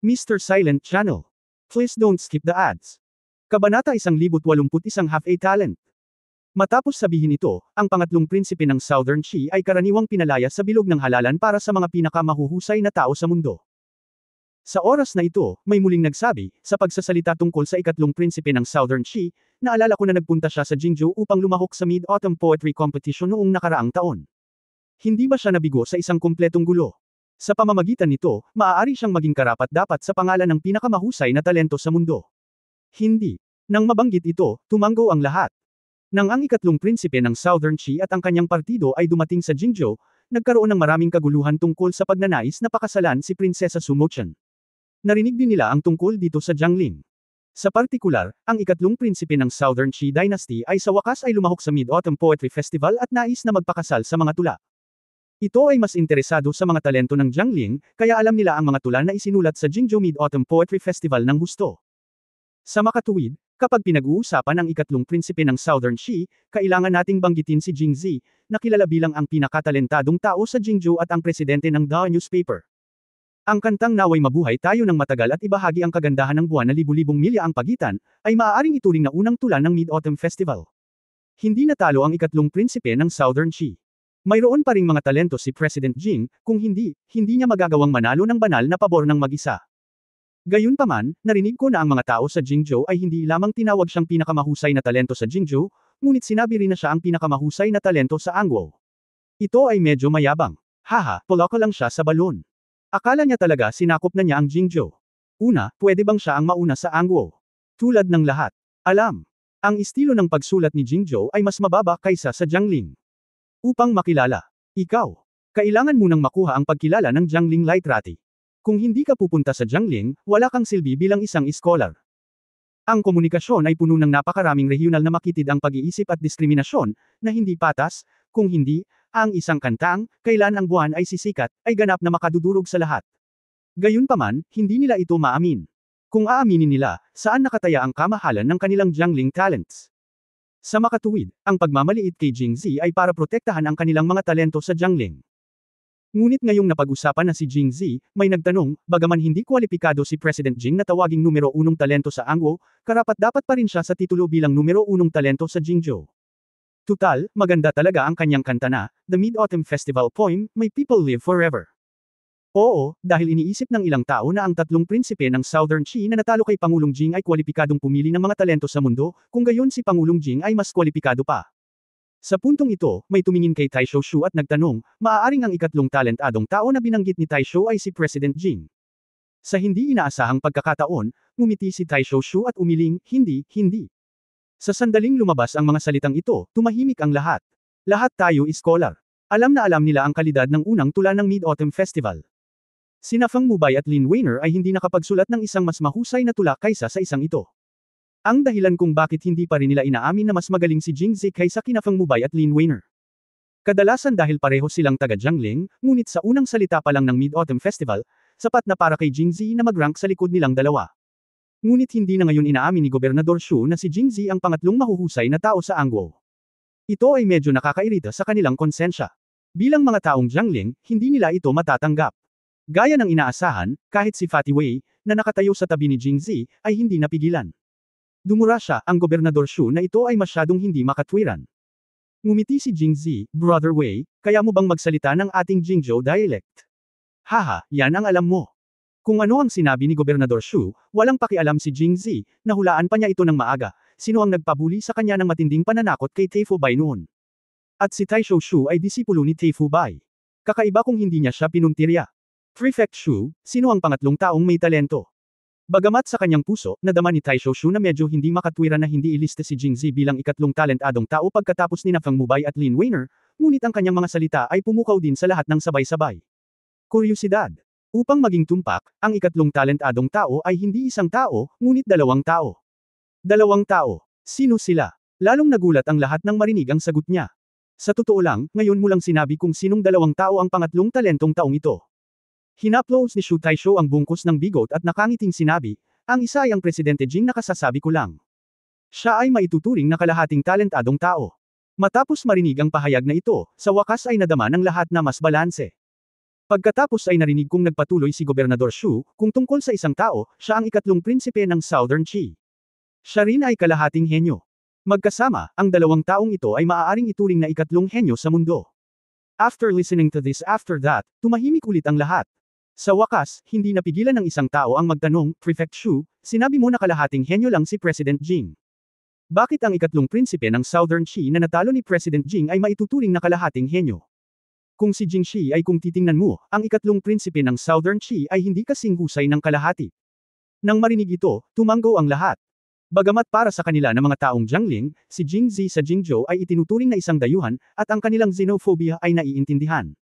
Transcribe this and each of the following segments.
Mr. Silent Channel. Please don't skip the ads. Kabanata 1081 Half a Talent. Matapos sabihin ito, ang pangatlong prinsipe ng Southern Chi ay karaniwang pinalaya sa bilog ng halalan para sa mga pinakamahuhusay na tao sa mundo. Sa oras na ito, may muling nagsabi, sa pagsasalita tungkol sa ikatlong prinsipe ng Southern Chi, naalala ko na nagpunta siya sa Jingzhou upang lumahok sa Mid-Autumn Poetry Competition noong nakaraang taon. Hindi ba siya nabigo sa isang kumpletong gulo? Sa pamamagitan nito, maaari siyang maging karapat-dapat sa pangalan ng pinakamahusay na talento sa mundo. Hindi. Nang mabanggit ito, tumanggo ang lahat. Nang ang ikatlong prinsipe ng Southern Chi at ang kanyang partido ay dumating sa Jingzhou, nagkaroon ng maraming kaguluhan tungkol sa pagnanais na pakasalan si Prinsesa Su Mochen. Narinig din nila ang tungkol dito sa Jiangling. Sa partikular, ang ikatlong prinsipe ng Southern Chi Dynasty ay sa wakas ay lumahok sa Mid-Autumn Poetry Festival at nais na magpakasal sa mga tula. Ito ay mas interesado sa mga talento ng Jiangling, kaya alam nila ang mga tula na isinulat sa Jingzhou Mid-Autumn Poetry Festival ng husto. Sa makatuwid, kapag pinag-uusapan ang ikatlong prinsipe ng Southern Chi, kailangan nating banggitin si Jing Zi, na kilala bilang ang pinakatalentadong tao sa Jingzhou at ang presidente ng The Newspaper. Ang kantang Naway Mabuhay Tayo ng Matagal at ibahagi ang kagandahan ng buwan na libu-libong milya ang pagitan, ay maaaring ituring na unang tula ng Mid-Autumn Festival. Hindi natalo ang ikatlong prinsipe ng Southern Chi. Mayroon pa ring mga talento si President Jing, kung hindi niya magagawang manalo ng banal na pabor ng mag-isa. Gayunpaman, narinig ko na ang mga tao sa Jingzhou ay hindi lamang tinawag siyang pinakamahusay na talento sa Jingzhou, ngunit sinabi rin na siya ang pinakamahusay na talento sa Angwo. Ito ay medyo mayabang. Haha, poloko lang siya sa balon. Akala niya talaga sinakop na niya ang Jingzhou. Una, pwede bang siya ang mauna sa Angwo? Tulad ng lahat. Alam. Ang estilo ng pagsulat ni Jingzhou ay mas mababa kaysa sa Jiangling. Upang makilala. Ikaw. Kailangan munang makuha ang pagkilala ng Jiangling Literati. Kung hindi ka pupunta sa Jiangling, wala kang silbi bilang isang scholar. Ang komunikasyon ay puno ng napakaraming regional na makitid ang pag-iisip at diskriminasyon, na hindi patas, kung hindi, ang isang kantang, kailan ang buwan ay sisikat, ay ganap na makadudurog sa lahat. Gayunpaman, hindi nila ito maamin. Kung aaminin nila, saan nakataya ang kamahalan ng kanilang Jiangling talents? Sa makatuwid, ang pagmamaliit kay Jing Zi ay para protektahan ang kanilang mga talento sa Jiangling. Ngunit ngayong napag-usapan na si Jing Zi, may nagtanong, bagaman hindi kwalipikado si President Jing na tawaging numero 1 talento sa Angwo, karapat-dapat pa rin siya sa titulo bilang numero 1 talento sa Jingzhou. Tutal, maganda talaga ang kanyang kanta na, The Mid-Autumn Festival Poem, May People Live Forever. Oo, dahil iniisip ng ilang tao na ang tatlong prinsipe ng Southern Chi na natalo kay Pangulong Jing ay kwalipikadong pumili ng mga talento sa mundo, kung gayon si Pangulong Jing ay mas kwalipikado pa. Sa puntong ito, may tumingin kay Taisho Shu at nagtanong, maaaring ang ikatlong talentadong tao na binanggit ni Taisho ay si President Jing. Sa hindi inaasahang pagkakataon, ngumiti si Taisho Shu at umiling, hindi. Sa sandaling lumabas ang mga salitang ito, tumahimik ang lahat. Lahat tayo scholar. Alam na alam nila ang kalidad ng unang tula ng Mid-Autumn Festival. Sina Feng Mubay at Lin Weiner ay hindi nakapagsulat ng isang mas mahusay na tula kaysa sa isang ito. Ang dahilan kung bakit hindi pa rin nila inaamin na mas magaling si Jing Zi kaysa kina Feng Mubay at Lin Weiner. Kadalasan dahil pareho silang taga-Jiangling, ngunit sa unang salita pa lang ng Mid-Autumn Festival, sapat na para kay Jing Zi na mag-rank sa likod nilang dalawa. Ngunit hindi na ngayon inaamin ni Gobernador Shu na si Jing Zi ang pangatlong mahuhusay na tao sa Angwo. Ito ay medyo nakakairita sa kanilang konsensya. Bilang mga taong Jiangling, hindi nila ito matatanggap. Gaya ng inaasahan, kahit si Fatty Wei, na nakatayo sa tabi ni Jing Zi, ay hindi napigilan. Dumura siya, ang Gobernador Shu na ito ay masyadong hindi makatwiran. Ngumiti si Jing Zi, Brother Wei, kaya mo bang magsalita ng ating Jingzhou dialect? Haha, yan ang alam mo. Kung ano ang sinabi ni Gobernador Shu, walang pakialam si Jing Zi, nahulaan pa niya ito ng maaga, sino ang nagpabuli sa kanya ng matinding pananakot kay Taifu Bai noon. At si Taisho Shu ay disipulo ni Taifu Bai. Kakaiba kung hindi niya siya pinuntirya. Prefect Shu, sino ang pangatlong taong may talento? Bagamat sa kanyang puso, nadama ni Taisho Shu na medyo hindi makatwiran na hindi iliste si Jing Zi bilang ikatlong talentadong tao pagkatapos ni Feng Mubay at Lin Weiner, ngunit ang kanyang mga salita ay pumukaw din sa lahat ng sabay-sabay. Kuryosidad. Upang maging tumpak, ang ikatlong talentadong tao ay hindi isang tao, ngunit dalawang tao. Dalawang tao. Sino sila? Lalong nagulat ang lahat nang marinig ang sagot niya. Sa totoo lang, ngayon mo lang sinabi kung sinong dalawang tao ang pangatlong talentong taong ito. Hinaplos ni Shu Taisho ang bungkus ng bigot at nakangiting sinabi, ang isa ay ang Presidente Jing na kasasabi ko lang. Siya ay maituturing na kalahating talentadong tao. Matapos marinig ang pahayag na ito, sa wakas ay nadama ng lahat na mas balanse. Pagkatapos ay narinig kong nagpatuloy si Gobernador Shu, kung tungkol sa isang tao, siya ang ikatlong prinsipe ng Southern Qi. Siya rin ay kalahating henyo. Magkasama, ang dalawang taong ito ay maaaring ituring na ikatlong henyo sa mundo. After listening to this after that, tumahimik ulit ang lahat. Sa wakas, hindi napigilan ng isang tao ang magtanong, Prefect Shu, sinabi mo na kalahating henyo lang si President Jing. Bakit ang ikatlong prinsipe ng Southern Qi na natalo ni President Jing ay maituturing na kalahating henyo? Kung si Jing Shi ay kung titingnan mo, ang ikatlong prinsipe ng Southern Qi ay hindi kasing husay ng kalahati. Nang marinig ito, tumanggo ang lahat. Bagamat para sa kanila na mga taong Jiangling, si Jing Zi sa Jingzhou ay itinuturing na isang dayuhan, at ang kanilang xenophobia ay naiintindihan.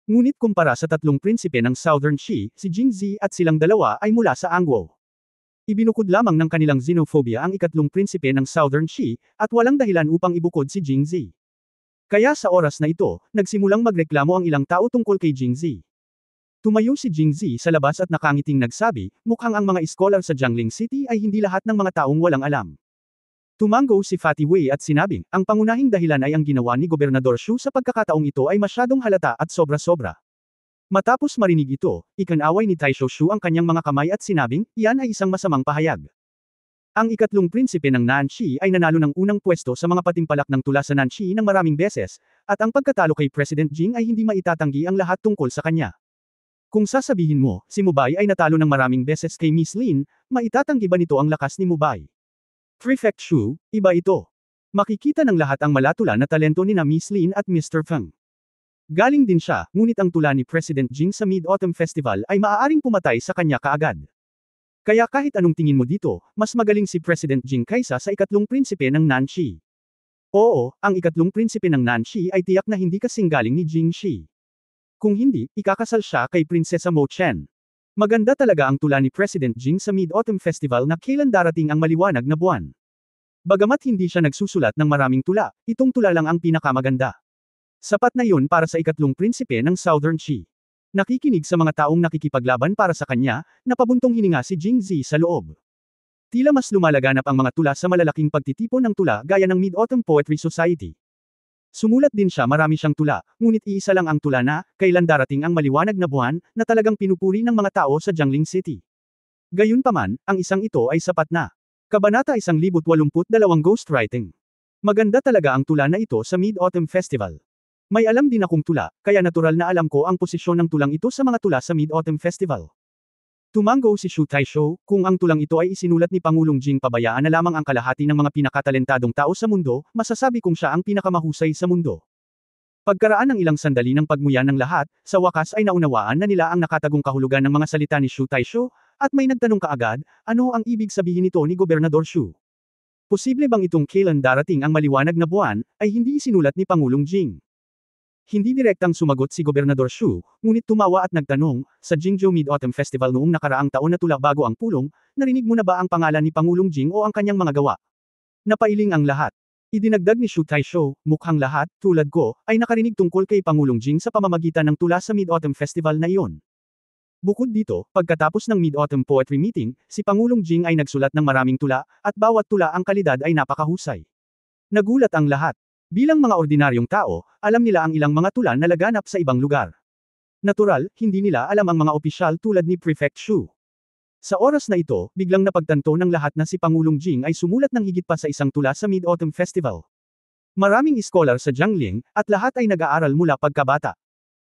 Ngunit kumpara sa tatlong prinsipe ng Southern Qi, si Jing Zi at silang dalawa ay mula sa Angguo. Ibinukod lamang ng kanilang xenophobia ang ikatlong prinsipe ng Southern Qi, at walang dahilan upang ibukod si Jing Zi. Kaya sa oras na ito, nagsimulang magreklamo ang ilang tao tungkol kay Jing Zi. Tumayo si Jing Zi sa labas at nakangiting nagsabi, mukhang ang mga iskolar sa Jiangling City ay hindi lahat ng mga taong walang alam. Tumanggo si Fatty Wei at sinabing, ang pangunahing dahilan ay ang ginawa ni Gobernador Shu sa pagkakataong ito ay masyadong halata at sobra-sobra. Matapos marinig ito, ikanaway ni Taisho Shu ang kanyang mga kamay at sinabing, iyan ay isang masamang pahayag. Ang ikatlong prinsipe ng Nanxi ay nanalo ng unang pwesto sa mga patimpalak ng tula sa Nanxi ng maraming beses, at ang pagkatalo kay President Jing ay hindi maitatanggi ang lahat tungkol sa kanya. Kung sasabihin mo, si Mubay ay natalo ng maraming beses kay Miss Lin, maitatanggi ba nito ang lakas ni Mubay? Prefect Shu, iba ito. Makikita ng lahat ang malatula na talento ni na Miss Lin at Mr. Feng. Galing din siya, ngunit ang tula ni President Jing sa Mid-Autumn Festival ay maaaring pumatay sa kanya kaagad. Kaya kahit anong tingin mo dito, mas magaling si President Jing kaysa sa ikatlong prinsipe ng Nanxi. Oo, ang ikatlong prinsipe ng Nanxi ay tiyak na hindi kasing galing ni Jing Shi. Kung hindi, ikakasal siya kay Prinsesa Mo Chen. Maganda talaga ang tula ni President Jing sa Mid-Autumn Festival na kailan darating ang maliwanag na buwan. Bagamat hindi siya nagsusulat ng maraming tula, itong tula lang ang pinakamaganda. Sapat na yun para sa ikatlong prinsipe ng Southern Qi. Nakikinig sa mga taong nakikipaglaban para sa kanya, napabuntong hininga si Jing Zi sa loob. Tila mas lumalaganap ang mga tula sa malalaking pagtitipon ng tula gaya ng Mid-Autumn Poetry Society. Sumulat din siya marami siyang tula, ngunit iisa lang ang tula na, kailan darating ang maliwanag na buwan, na talagang pinupuri ng mga tao sa Jiangling City. Gayunpaman, ang isang ito ay sapat na. Kabanata 1082 Ghostwriting. Maganda talaga ang tula na ito sa Mid-Autumn Festival. May alam din akong tula, kaya natural na alam ko ang posisyon ng tulang ito sa mga tula sa Mid-Autumn Festival. Tumanggo si Shu Taisho, kung ang tulang ito ay isinulat ni Pangulong Jing pabayaan na lamang ang kalahati ng mga pinakatalentadong tao sa mundo, masasabi kong siya ang pinakamahusay sa mundo. Pagkaraan ng ilang sandali ng pagmuya ng lahat, sa wakas ay naunawaan na nila ang nakatagong kahulugan ng mga salita ni Shu Taisho, at may nagtanong kaagad, ano ang ibig sabihin nito ni Gobernador Shu? Posible bang itong kailan darating ang maliwanag na buwan, ay hindi isinulat ni Pangulong Jing? Hindi direktang sumagot si Gobernador Shu, ngunit tumawa at nagtanong, sa Jingzhou Mid-Autumn Festival noong nakaraang taon na tula bago ang pulong, narinig mo na ba ang pangalan ni Pangulong Jing o ang kanyang mga gawa? Napailing ang lahat. Idinagdag ni Shu Taisho, mukhang lahat, tulad ko, ay nakarinig tungkol kay Pangulong Jing sa pamamagitan ng tula sa Mid-Autumn Festival na iyon. Bukod dito, pagkatapos ng Mid-Autumn Poetry Meeting, si Pangulong Jing ay nagsulat ng maraming tula, at bawat tula ang kalidad ay napakahusay. Nagulat ang lahat. Bilang mga ordinaryong tao, alam nila ang ilang mga tula na laganap sa ibang lugar. Natural, hindi nila alam ang mga opisyal tulad ni Prefect Shu. Sa oras na ito, biglang napagtanto ng lahat na si Pangulong Jing ay sumulat ng higit pa sa isang tula sa Mid-Autumn Festival. Maraming iskolar sa Jiangling, at lahat ay nag-aaral mula pagkabata.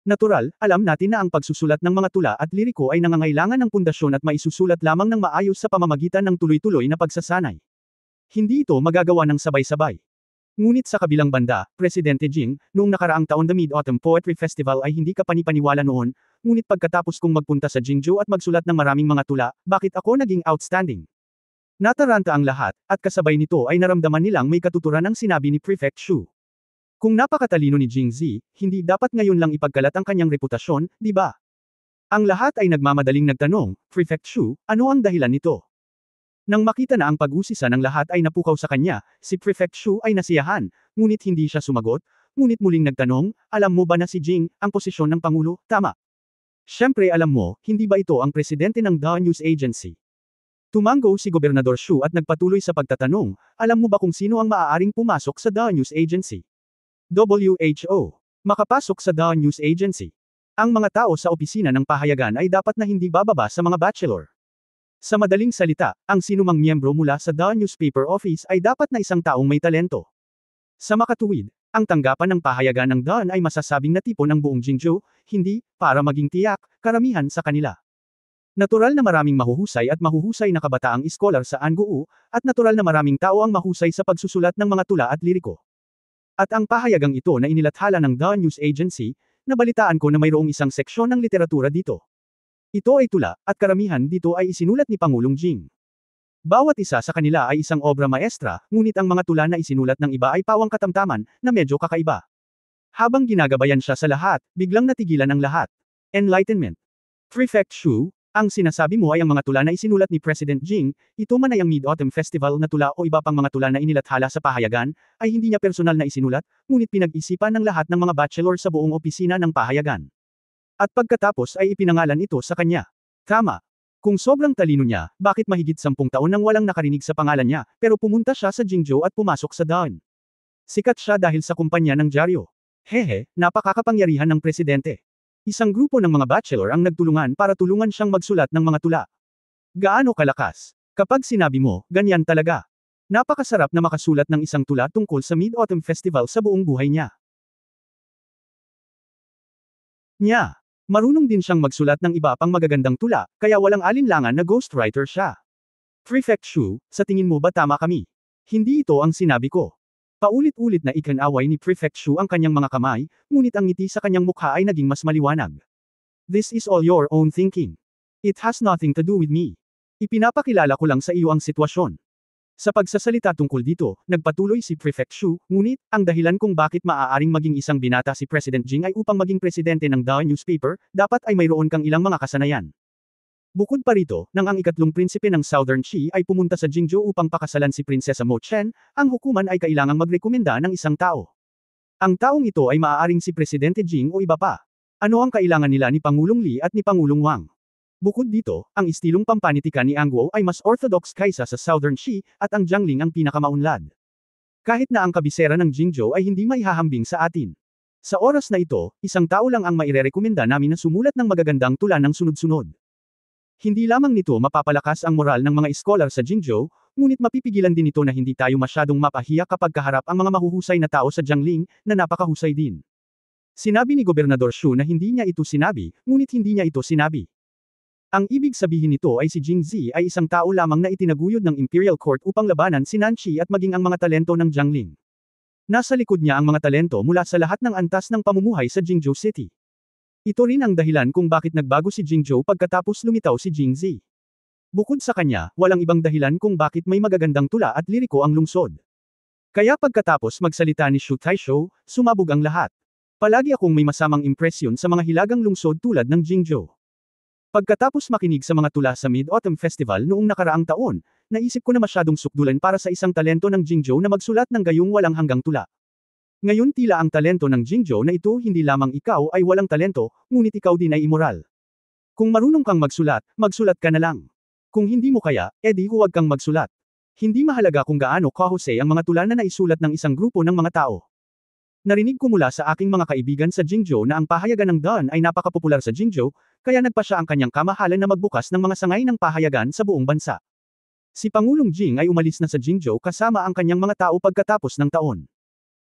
Natural, alam natin na ang pagsusulat ng mga tula at liriko ay nangangailangan ng pundasyon at maisusulat lamang ng maayos sa pamamagitan ng tuloy-tuloy na pagsasanay. Hindi ito magagawa ng sabay-sabay. Ngunit sa kabilang banda, Presidente Jing, noong nakaraang taon the Mid-Autumn Poetry Festival ay hindi ka panipaniwala noon, ngunit pagkatapos kong magpunta sa Jingzhou at magsulat ng maraming mga tula, bakit ako naging outstanding? Nataranta ang lahat, at kasabay nito ay naramdaman nilang may katuturan ang sinabi ni Prefect Shu. Kung napakatalino ni Jing Zi, hindi dapat ngayon lang ipagkalat ang kanyang reputasyon, di ba? Ang lahat ay nagmamadaling nagtanong, Prefect Shu, ano ang dahilan nito? Nang makita na ang pag-usisa ng lahat ay napukaw sa kanya, si Prefect Shu ay nasiyahan, ngunit hindi siya sumagot, ngunit muling nagtanong, alam mo ba na si Jing, ang posisyon ng Pangulo, tama? Siyempre alam mo, hindi ba ito ang presidente ng The News Agency? Tumanggo si Gobernador Shu at nagpatuloy sa pagtatanong, alam mo ba kung sino ang maaaring pumasok sa The News Agency? WHO. Makapasok sa The News Agency. Ang mga tao sa opisina ng pahayagan ay dapat na hindi bababa sa mga bachelor. Sa madaling salita, ang sinumang miyembro mula sa The Newspaper Office ay dapat na isang taong may talento. Sa makatuwid, ang tanggapan ng pahayagan ng DON ay masasabing na tipo ng buong Jingzhou, hindi, para maging tiyak, karamihan sa kanila. Natural na maraming mahuhusay at mahuhusay na kabataang iskolar sa Anguo, at natural na maraming tao ang mahusay sa pagsusulat ng mga tula at liriko. At ang pahayagang ito na inilathala ng The News Agency, nabalitaan ko na mayroong isang seksyon ng literatura dito. Ito ay tula, at karamihan dito ay isinulat ni Pangulong Jing. Bawat isa sa kanila ay isang obra maestra, ngunit ang mga tula na isinulat ng iba ay pawang katamtaman, na medyo kakaiba. Habang ginagabayan siya sa lahat, biglang natigilan ang lahat. Enlightenment. Prefect Shu, ang sinasabi mo ay ang mga tula na isinulat ni President Jing, ito man ay ang Mid-Autumn Festival na tula o iba pang mga tula na inilathala sa pahayagan, ay hindi niya personal na isinulat, ngunit pinag-isipan ng lahat ng mga bachelor sa buong opisina ng pahayagan. At pagkatapos ay ipinangalan ito sa kanya. Tama. Kung sobrang talino niya, bakit mahigit 10 taon nang walang nakarinig sa pangalan niya, pero pumunta siya sa Jingzhou at pumasok sa DON. Sikat siya dahil sa kumpanya ng dyaryo. Hehe, napakakapangyarihan ng presidente. Isang grupo ng mga bachelor ang nagtulungan para tulungan siyang magsulat ng mga tula. Gaano kalakas? Kapag sinabi mo, ganyan talaga. Napakasarap na makasulat ng isang tula tungkol sa Mid-Autumn Festival sa buong buhay niya. Marunong din siyang magsulat ng iba pang magagandang tula, kaya walang alinlangan na ghostwriter siya. Prefect Shu, sa tingin mo ba tama kami? Hindi ito ang sinabi ko. Paulit-ulit na ikinaway ni Prefect Shu ang kanyang mga kamay, ngunit ang ngiti sa kanyang mukha ay naging mas maliwanag. This is all your own thinking. It has nothing to do with me. Ipinapakilala ko lang sa iyo ang sitwasyon. Sa pagsasalita tungkol dito, nagpatuloy si Prefect Shu, ngunit, ang dahilan kung bakit maaaring maging isang binata si President Jing ay upang maging presidente ng The Newspaper, dapat ay mayroon kang ilang mga kasanayan. Bukod pa rito, nang ang ikatlong prinsipe ng Southern Qi ay pumunta sa Jingzhou upang pakasalan si Prinsesa Mo Chen, ang hukuman ay kailangang magrekomenda ng isang tao. Ang taong ito ay maaaring si Presidente Jing o iba pa. Ano ang kailangan nila ni Pangulong Li at ni Pangulong Wang? Bukod dito, ang istilong pampanitikan ni Anguo ay mas orthodox kaysa sa Southern Qi, at ang Jiangling ang pinakamaunlad. Kahit na ang kabisera ng Jingzhou ay hindi maihahambing sa atin. Sa oras na ito, isang tao lang ang mairerekomenda namin na sumulat ng magagandang tula ng sunod-sunod. Hindi lamang nito mapapalakas ang moral ng mga iskolar sa Jingzhou, ngunit mapipigilan din ito na hindi tayo masyadong mapahiya kapag kaharap ang mga mahuhusay na tao sa Jiangling, na napakahusay din. Sinabi ni Gobernador Shu na hindi niya ito sinabi, ngunit hindi niya ito sinabi. Ang ibig sabihin nito ay si Jing Zi ay isang tao lamang na itinaguyod ng Imperial Court upang labanan si Nanchi at maging ang mga talento ng Jiangling. Nasa likod niya ang mga talento mula sa lahat ng antas ng pamumuhay sa Jingzhou City. Ito rin ang dahilan kung bakit nagbago si Jingzhou pagkatapos lumitaw si Jing Zi. Bukod sa kanya, walang ibang dahilan kung bakit may magagandang tula at liriko ang lungsod. Kaya pagkatapos magsalita ni Shu Taisho, sumabog ang lahat. Palagi akong may masamang impresyon sa mga hilagang lungsod tulad ng Jingzhou. Pagkatapos makinig sa mga tula sa Mid-Autumn Festival noong nakaraang taon, naisip ko na masyadong sukdulan para sa isang talento ng Jingzhou na magsulat ng gayong walang hanggang tula. Ngayon tila ang talento ng Jingzhou na ito hindi lamang ikaw ay walang talento, ngunit ikaw din ay immoral. Kung marunong kang magsulat, magsulat ka na lang. Kung hindi mo kaya, edi huwag kang magsulat. Hindi mahalaga kung gaano kahusay ang mga tula na naisulat ng isang grupo ng mga tao. Narinig ko mula sa aking mga kaibigan sa Jingzhou na ang pahayagan ng DON ay napakapopular sa Jingzhou, kaya nagpa siya ang kanyang kamahalan na magbukas ng mga sangay ng pahayagan sa buong bansa. Si Pangulong Jing ay umalis na sa Jingzhou kasama ang kanyang mga tao pagkatapos ng taon.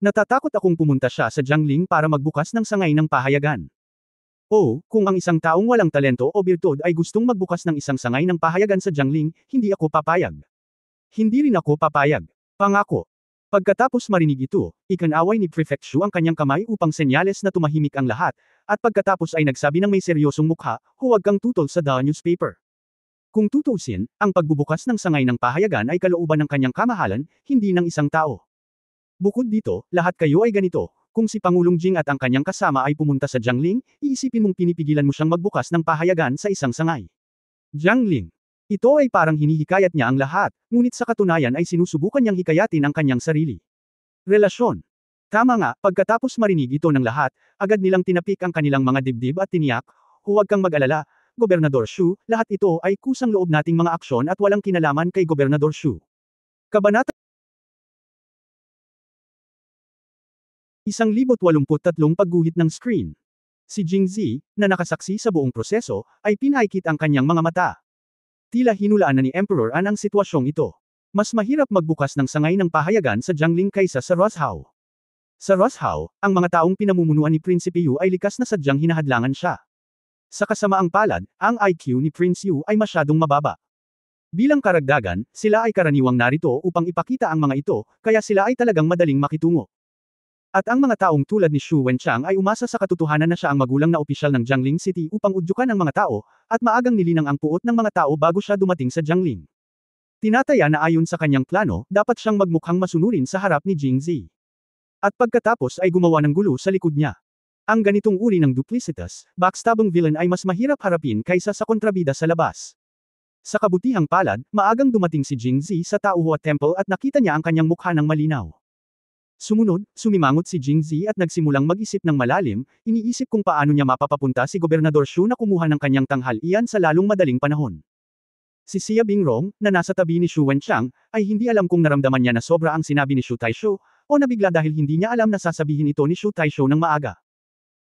Natatakot akong pumunta siya sa Jiangling para magbukas ng sangay ng pahayagan. O, kung ang isang taong walang talento o birtud ay gustong magbukas ng isang sangay ng pahayagan sa Jiangling, hindi ako papayag. Hindi rin ako papayag. Pangako. Pagkatapos marinig ito, ikinaway ni Prefect Shu ang kanyang kamay upang senyales na tumahimik ang lahat, at pagkatapos ay nagsabi ng may seryosong mukha, huwag kang tutol sa The Newspaper. Kung tutuusin, ang pagbubukas ng sangay ng pahayagan ay kalooban ng kanyang kamahalan, hindi ng isang tao. Bukod dito, lahat kayo ay ganito, kung si Pangulong Jing at ang kanyang kasama ay pumunta sa Jiangling, iisipin mong pinipigilan mo siyang magbukas ng pahayagan sa isang sangay. Jiangling. Ito ay parang hinihikayat niya ang lahat, ngunit sa katunayan ay sinusubukan niyang hikayatin ang kanyang sarili. Relasyon. Tama nga, pagkatapos marinig ito ng lahat, agad nilang tinapik ang kanilang mga dibdib at tiniyak, huwag kang mag-alala, Gobernador Shu, lahat ito ay kusang loob nating mga aksyon at walang kinalaman kay Gobernador Shu. Kabanata 1083 pagguhit ng screen. Si Jingzi, na nakasaksi sa buong proseso, ay pinaikit ang kanyang mga mata. Tila hinulaan na ni Emperor An ang sitwasyong ito. Mas mahirap magbukas ng sangay ng pahayagan sa Jiangling kaysa sa Roshow. Sa Roshow, ang mga taong pinamumunuan ni Prinsipe Yu ay likas na sadyang hinahadlangan siya. Sa kasamaang palad, ang IQ ni Prince Yu ay masyadong mababa. Bilang karagdagan, sila ay karaniwang narito upang ipakita ang mga ito, kaya sila ay talagang madaling makitungo. At ang mga taong tulad ni Xu Wenchang ay umasa sa katotohanan na siya ang magulang na opisyal ng Jiangling City upang udyukan ang mga tao, at maagang nilinang ang puot ng mga tao bago siya dumating sa Jiangling. Tinataya na ayon sa kanyang plano, dapat siyang magmukhang masunurin sa harap ni Jingzi. At pagkatapos ay gumawa ng gulo sa likod niya. Ang ganitong uri ng duplicitous, backstabbing villain ay mas mahirap harapin kaysa sa kontrabida sa labas. Sa kabutihang palad, maagang dumating si Jingzi sa Taohua Temple at nakita niya ang kanyang mukha ng malinaw. Sumunod, sumimangot si Jingzi at nagsimulang mag-isip ng malalim, iniisip kung paano niya mapapapunta si Gobernador Xu na kumuha ng kanyang tanghalian sa lalong madaling panahon. Si Xia Bingrong, na nasa tabi ni Xu Wenchang, ay hindi alam kung naramdaman niya na sobra ang sinabi ni Xu Taisho, o nabigla dahil hindi niya alam na sasabihin ito ni Xu Taisho ng maaga.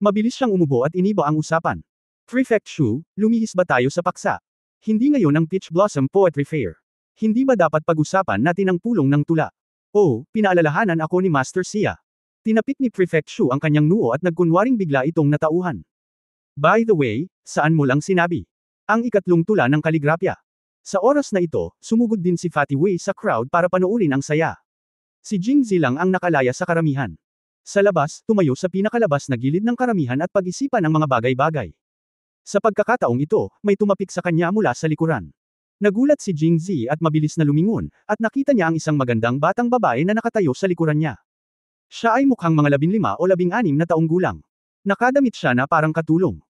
Mabilis siyang umubo at iniba ang usapan. Prefect Xu, lumihis ba tayo sa paksa? Hindi ngayon ang Peach Blossom Poetry Fair. Hindi ba dapat pag-usapan natin ang pulong ng tula? Oh, pinaalalahanan ako ni Master Xia. Tinapik ni Prefect Xu ang kanyang noo at nagkunwaring bigla itong natauhan. By the way, saan mo lang sinabi? Ang ikatlong tula ng kaligrapya. Sa oras na ito, sumugod din si Fatty Wei sa crowd para panoorin ang saya. Si Jingzi lang ang nakalaya sa karamihan. Sa labas, tumayo sa pinakalabas na gilid ng karamihan at pag-isipan ang mga bagay-bagay. Sa pagkakataong ito, may tumapik sa kanya mula sa likuran. Nagulat si Jingzi at mabilis na lumingon, at nakita niya ang isang magandang batang babae na nakatayo sa likuran niya. Siya ay mukhang mga 15 o 16 na taong gulang. Nakadamit siya na parang katulong.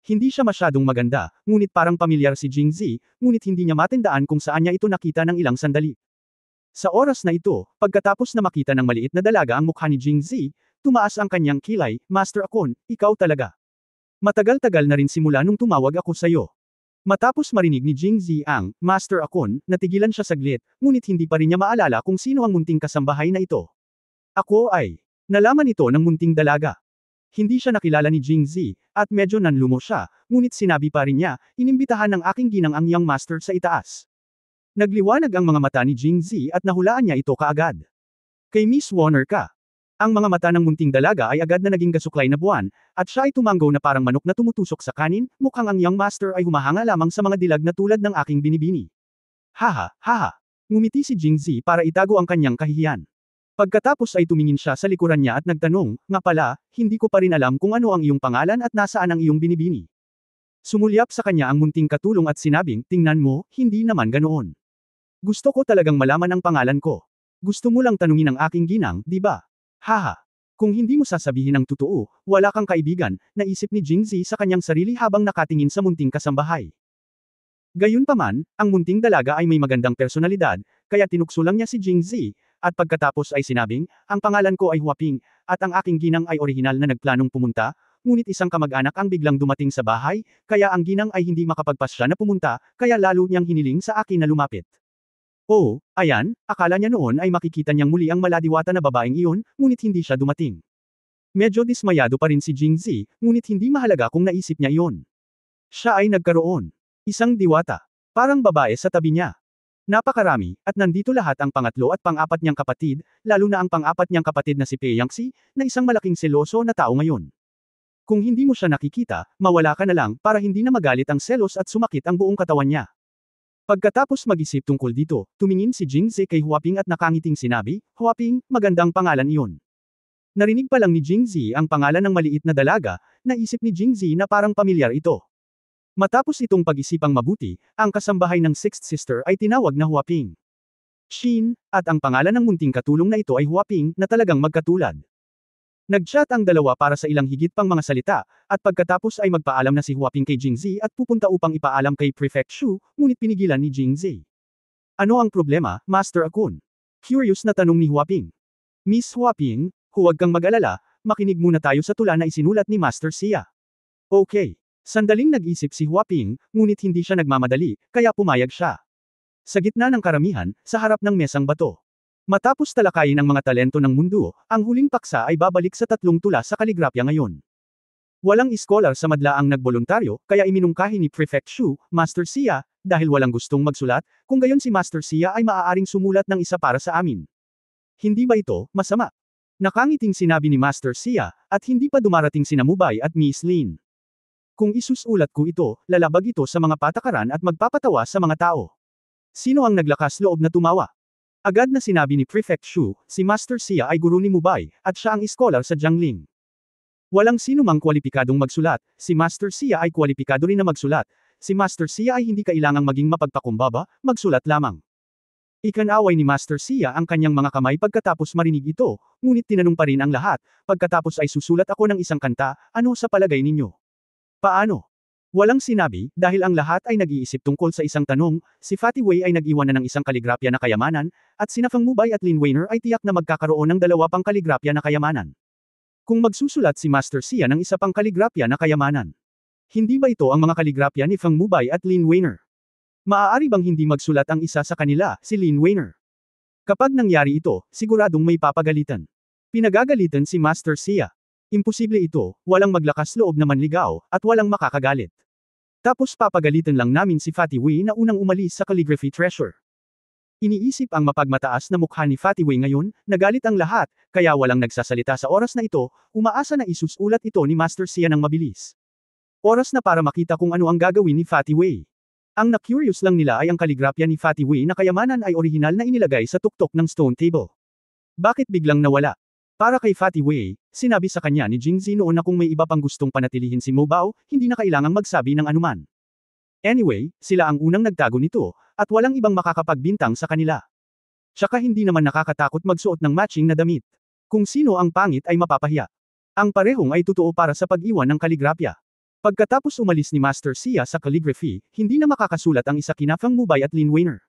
Hindi siya masyadong maganda, ngunit parang pamilyar si Jingzi, ngunit hindi niya matandaan kung saan niya ito nakita ng ilang sandali. Sa oras na ito, pagkatapos na makita ng maliit na dalaga ang mukha ni Jingzi, tumaas ang kanyang kilay, Master Akon, ikaw talaga. Matagal-tagal na rin simula nung tumawag ako sa'yo. Matapos marinig ni Jingzi ang Master Akon, natigilan siya saglit, ngunit hindi pa rin niya maalala kung sino ang munting kasambahay na ito. Ako ay. Nalaman ito ng munting dalaga. Hindi siya nakilala ni Jingzi, at medyo nanlumo siya, ngunit sinabi pa rin niya, inimbitahan ng aking ginang ang young master sa itaas. Nagliwanag ang mga mata ni Jingzi at nahulaan niya ito kaagad. Kay Miss Warner ka. Ang mga mata ng munting dalaga ay agad na naging gasuklay na buwan, at siya ay tumanggaw na parang manok na tumutusok sa kanin, mukhang ang young master ay humahanga lamang sa mga dilag na tulad ng aking binibini. Haha, haha. Ngumiti si Jingzi para itago ang kanyang kahihiyan. Pagkatapos ay tumingin siya sa likuran niya at nagtanong, nga pala, hindi ko pa rin alam kung ano ang iyong pangalan at nasaan ang iyong binibini. Sumulyap sa kanya ang munting katulong at sinabing, tingnan mo, hindi naman ganoon. Gusto ko talagang malaman ang pangalan ko. Gusto mo lang tanungin ang aking ginang, di ba? Haha. Kung hindi mo sasabihin ang totoo, wala kang kaibigan, naisip ni Jingzi sa kanyang sarili habang nakatingin sa munting kasambahay. Gayunpaman, ang munting dalaga ay may magandang personalidad, kaya tinukso lang niya si Jingzi, at pagkatapos ay sinabing, ang pangalan ko ay Huaping, at ang aking ginang ay orihinal na nagplanong pumunta, ngunit isang kamag-anak ang biglang dumating sa bahay, kaya ang ginang ay hindi makapagpasya na pumunta, kaya lalo niyang hiniling sa akin na lumapit. Oh, ayan, akala niya noon ay makikita niyang muli ang maladiwata na babaeng iyon, ngunit hindi siya dumating. Medyo dismayado pa rin si Jingzi, ngunit hindi mahalaga kung naisip niya iyon. Siya ay nagkaroon. Isang diwata. Parang babae sa tabi niya. Napakarami, at nandito lahat ang pangatlo at pang-apat niyang kapatid, lalo na ang pang-apat niyang kapatid na si Pei Yangxi, na isang malaking seloso na tao ngayon. Kung hindi mo siya nakikita, mawala ka na lang para hindi na magalit ang selos at sumakit ang buong katawan niya. Pagkatapos mag-isip tungkol dito, tumingin si Jingzi kay Huaping at nakangiting sinabi, Huaping, magandang pangalan iyon. Narinig pa lang ni Jingzi ang pangalan ng maliit na dalaga, naisip ni Jingzi na parang pamilyar ito. Matapos itong pag-isipang mabuti, ang kasambahay ng Sixth Sister ay tinawag na Huaping. Shin, at ang pangalan ng munting katulong na ito ay Huaping, na talagang magkatulad. Nag-chat ang dalawa para sa ilang higit pang mga salita, at pagkatapos ay magpaalam na si Huaping kay Jingzi at pupunta upang ipaalam kay Prefect Xu, ngunit pinigilan ni Jingzi. Ano ang problema, Master Akun? Curious na tanong ni Huaping. Miss Huaping, huwag kang mag-alala, makinig muna tayo sa tula na isinulat ni Master Xia. Okay. Sandaling nag-isip si Huaping, ngunit hindi siya nagmamadali, kaya pumayag siya. Sa gitna ng karamihan, sa harap ng mesang bato. Matapos talakayin ang mga talento ng mundo, ang huling paksa ay babalik sa tatlong tula sa kaligrapya ngayon. Walang iskolar sa madla ang nagboluntaryo, kaya iminungkahi ni Prefect Shu, Master Sia, dahil walang gustong magsulat, kung gayon si Master Sia ay maaaring sumulat ng isa para sa amin. Hindi ba ito masama? Nakangiting sinabi ni Master Sia, at hindi pa dumarating sina Mubay at Miss Lin. Kung isusulat ko ito, lalabag ito sa mga patakaran at magpapatawa sa mga tao. Sino ang naglakas loob na tumawa? Agad na sinabi ni Prefect Shu, si Master Sia ay guro ni Mubay, at siya ang iskolar sa Jiangling. Walang sino mang kwalipikadong magsulat, si Master Sia ay kwalipikado rin na magsulat, si Master Sia ay hindi kailangang maging mapagpakumbaba, magsulat lamang. Ikanaway ni Master Sia ang kanyang mga kamay pagkatapos marinig ito, ngunit tinanong pa rin ang lahat, pagkatapos ay susulat ako ng isang kanta, ano sa palagay ninyo? Paano? Walang sinabi, dahil ang lahat ay nag-iisip tungkol sa isang tanong, si Fatty Wei ay nag-iwan na ng isang kaligrapya na kayamanan, at sina Fang Mubay at Lin Weiner ay tiyak na magkakaroon ng dalawa pang kaligrapya na kayamanan. Kung magsusulat si Master Sia ng isa pang kaligrapya na kayamanan. Hindi ba ito ang mga kaligrapya ni Fang Mubay at Lin Weiner? Maaari bang hindi magsulat ang isa sa kanila, si Lin Weiner? Kapag nangyari ito, siguradong may papagalitan. Pinagagalitan si Master Sia. Imposible ito, walang maglakas loob na manligaw, at walang makakagalit. Tapos papagalitan lang namin si Fatty Wei na unang umalis sa calligraphy treasure. Iniisip ang mapagmataas na mukha ni Fatty Wei ngayon, nagalit ang lahat, kaya walang nagsasalita sa oras na ito, umaasa na isusulat ito ni Master Sia ng mabilis. Oras na para makita kung ano ang gagawin ni Fatty Wei. Ang na-curious lang nila ay ang kaligrapya ni Fatty Wei na kayamanan ay orihinal na inilagay sa tuktok ng stone table. Bakit biglang nawala? Para kay Fatty Wei, sinabi sa kanya ni Jingzi noon na kung may iba pang gustong panatilihin si Mo Bao, hindi na kailangang magsabi ng anuman. Anyway, sila ang unang nagtago nito, at walang ibang makakapagbintang sa kanila. Tsaka hindi naman nakakatakot magsuot ng matching na damit. Kung sino ang pangit ay mapapahiya. Ang parehong ay totoo para sa pag-iwan ng kaligrapya. Pagkatapos umalis ni Master Sia sa calligraphy, hindi na makakasulat ang isa kina Fang Mubay at Lin Weiner.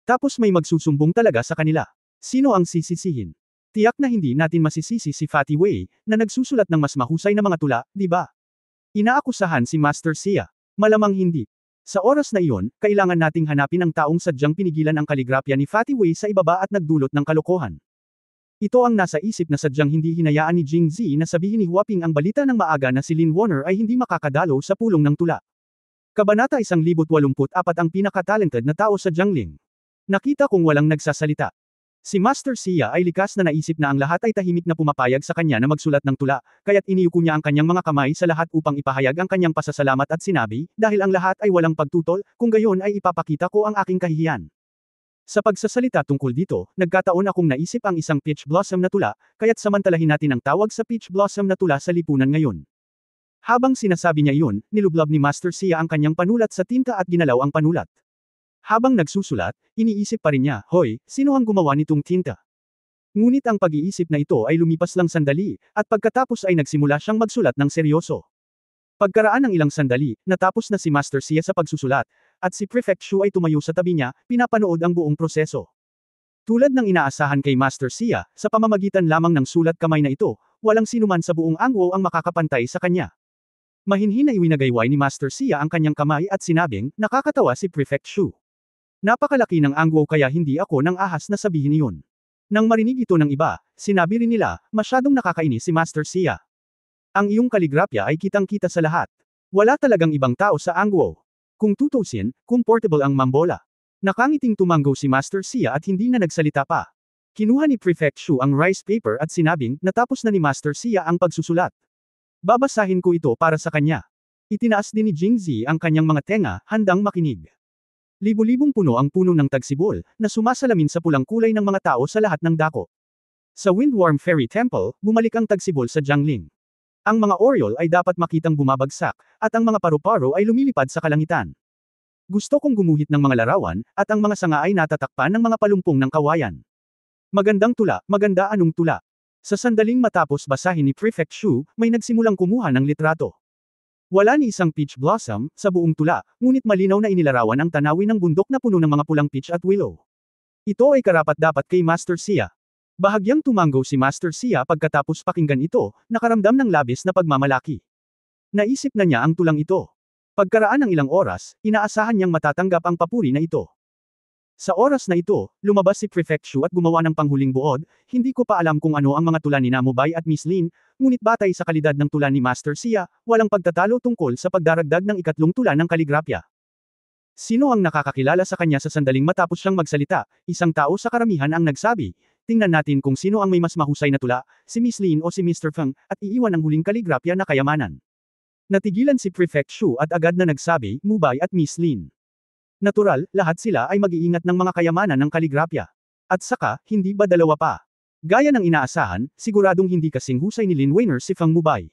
Tapos may magsusumbong talaga sa kanila. Sino ang sisisihin? Tiyak na hindi natin masisisi si Fatty Wei, na nagsusulat ng mas mahusay na mga tula, di ba? Inaakusahan si Master Sia. Malamang hindi. Sa oras na iyon, kailangan nating hanapin ang taong sadyang pinigilan ang kaligrapya ni Fatty Wei sa ibaba at nagdulot ng kalokohan. Ito ang nasa isip na sadyang hindi hinayaan ni Jingzi na sabihin ni Huaping ang balita ng maaga na si Lin Weiner ay hindi makakadalo sa pulong ng tula. Kabanata 1084 ang pinaka-talented na tao sa Jiangling. Nakita kong walang nagsasalita. Si Master Sia ay likas na naisip na ang lahat ay tahimik na pumapayag sa kanya na magsulat ng tula, kaya't iniyuko niya ang kanyang mga kamay sa lahat upang ipahayag ang kanyang pasasalamat at sinabi, dahil ang lahat ay walang pagtutol, kung gayon ay ipapakita ko ang aking kahihiyan. Sa pagsasalita tungkol dito, nagkataon akong naisip ang isang peach blossom na tula, kaya't samantalahin natin ang tawag sa peach blossom na tula sa lipunan ngayon. Habang sinasabi niya iyon, nilublab ni Master Sia ang kanyang panulat sa tinta at ginalaw ang panulat. Habang nagsusulat, iniisip pa rin niya, hoy, sino ang gumawa nitong tinta? Ngunit ang pag-iisip na ito ay lumipas lang sandali, at pagkatapos ay nagsimula siyang magsulat ng seryoso. Pagkaraan ng ilang sandali, natapos na si Master Sia sa pagsusulat, at si Prefect Shu ay tumayo sa tabi niya, pinapanood ang buong proseso. Tulad ng inaasahan kay Master Sia, sa pamamagitan lamang ng sulat kamay na ito, walang sinuman sa buong Angwo ang makakapantay sa kanya. Mahinhin na iwinagayway ni Master Sia ang kanyang kamay at sinabing, nakakatawa si Prefect Shu. Napakalaki ng Angwo kaya hindi ako nang ahas na sabihin iyon. Nang marinig ito ng iba, sinabi rin nila, masyadong nakakainis si Master Sia. Ang iyong kaligrapya ay kitang-kita sa lahat. Wala talagang ibang tao sa Angwo. Kung tutusin, comfortable ang mambola. Nakangiting tumanggo si Master Sia at hindi na nagsalita pa. Kinuha ni Prefect Shu ang rice paper at sinabing, natapos na ni Master Sia ang pagsusulat. Babasahin ko ito para sa kanya. Itinaas din ni Jingzi ang kanyang mga tenga, handang makinig. Libo-libong puno ang puno ng tagsibol, na sumasalamin sa pulang kulay ng mga tao sa lahat ng dako. Sa Windworm Fairy Temple, bumalik ang tagsibol sa Jiangling. Ang mga oriole ay dapat makitang bumabagsak, at ang mga paru-paro ay lumilipad sa kalangitan. Gusto kong gumuhit ng mga larawan, at ang mga sanga ay natatakpan ng mga palumpong ng kawayan. Magandang tula, maganda anong tula. Sa sandaling matapos basahin ni Prefect Shu, may nagsimulang kumuha ng litrato. Wala ni isang peach blossom sa buong tula, ngunit malinaw na inilarawan ang tanawin ng bundok na puno ng mga pulang peach at willow. Ito ay karapat-dapat kay Master Sia. Bahagyang tumanggo si Master Sia pagkatapos pakinggan ito, nakaramdam ng labis na pagmamalaki. Naisip na niya ang tulang ito. Pagkaraan ng ilang oras, inaasahan niyang matatanggap ang papuri na ito. Sa oras na ito, lumabas si Prefect Shu at gumawa ng panghuling buod, hindi ko pa alam kung ano ang mga tula ni Namubay at Miss Lin, ngunit batay sa kalidad ng tula ni Master Xia, walang pagtatalo tungkol sa pagdaragdag ng ikatlong tula ng kaligrapya. Sino ang nakakakilala sa kanya sa sandaling matapos siyang magsalita, isang tao sa karamihan ang nagsabi, tingnan natin kung sino ang may mas mahusay na tula, si Miss Lin o si Mr. Feng, at iiwan ang huling kaligrapya na kayamanan. Natigilan si Prefect Shu at agad na nagsabi, Mubay at Miss Lin. Natural, lahat sila ay mag-iingat ng mga kayamanan ng kaligrapya. At saka, hindi ba dalawa pa? Gaya ng inaasahan, siguradong hindi kasing husay ni Lin Weiner si Feng Mubay.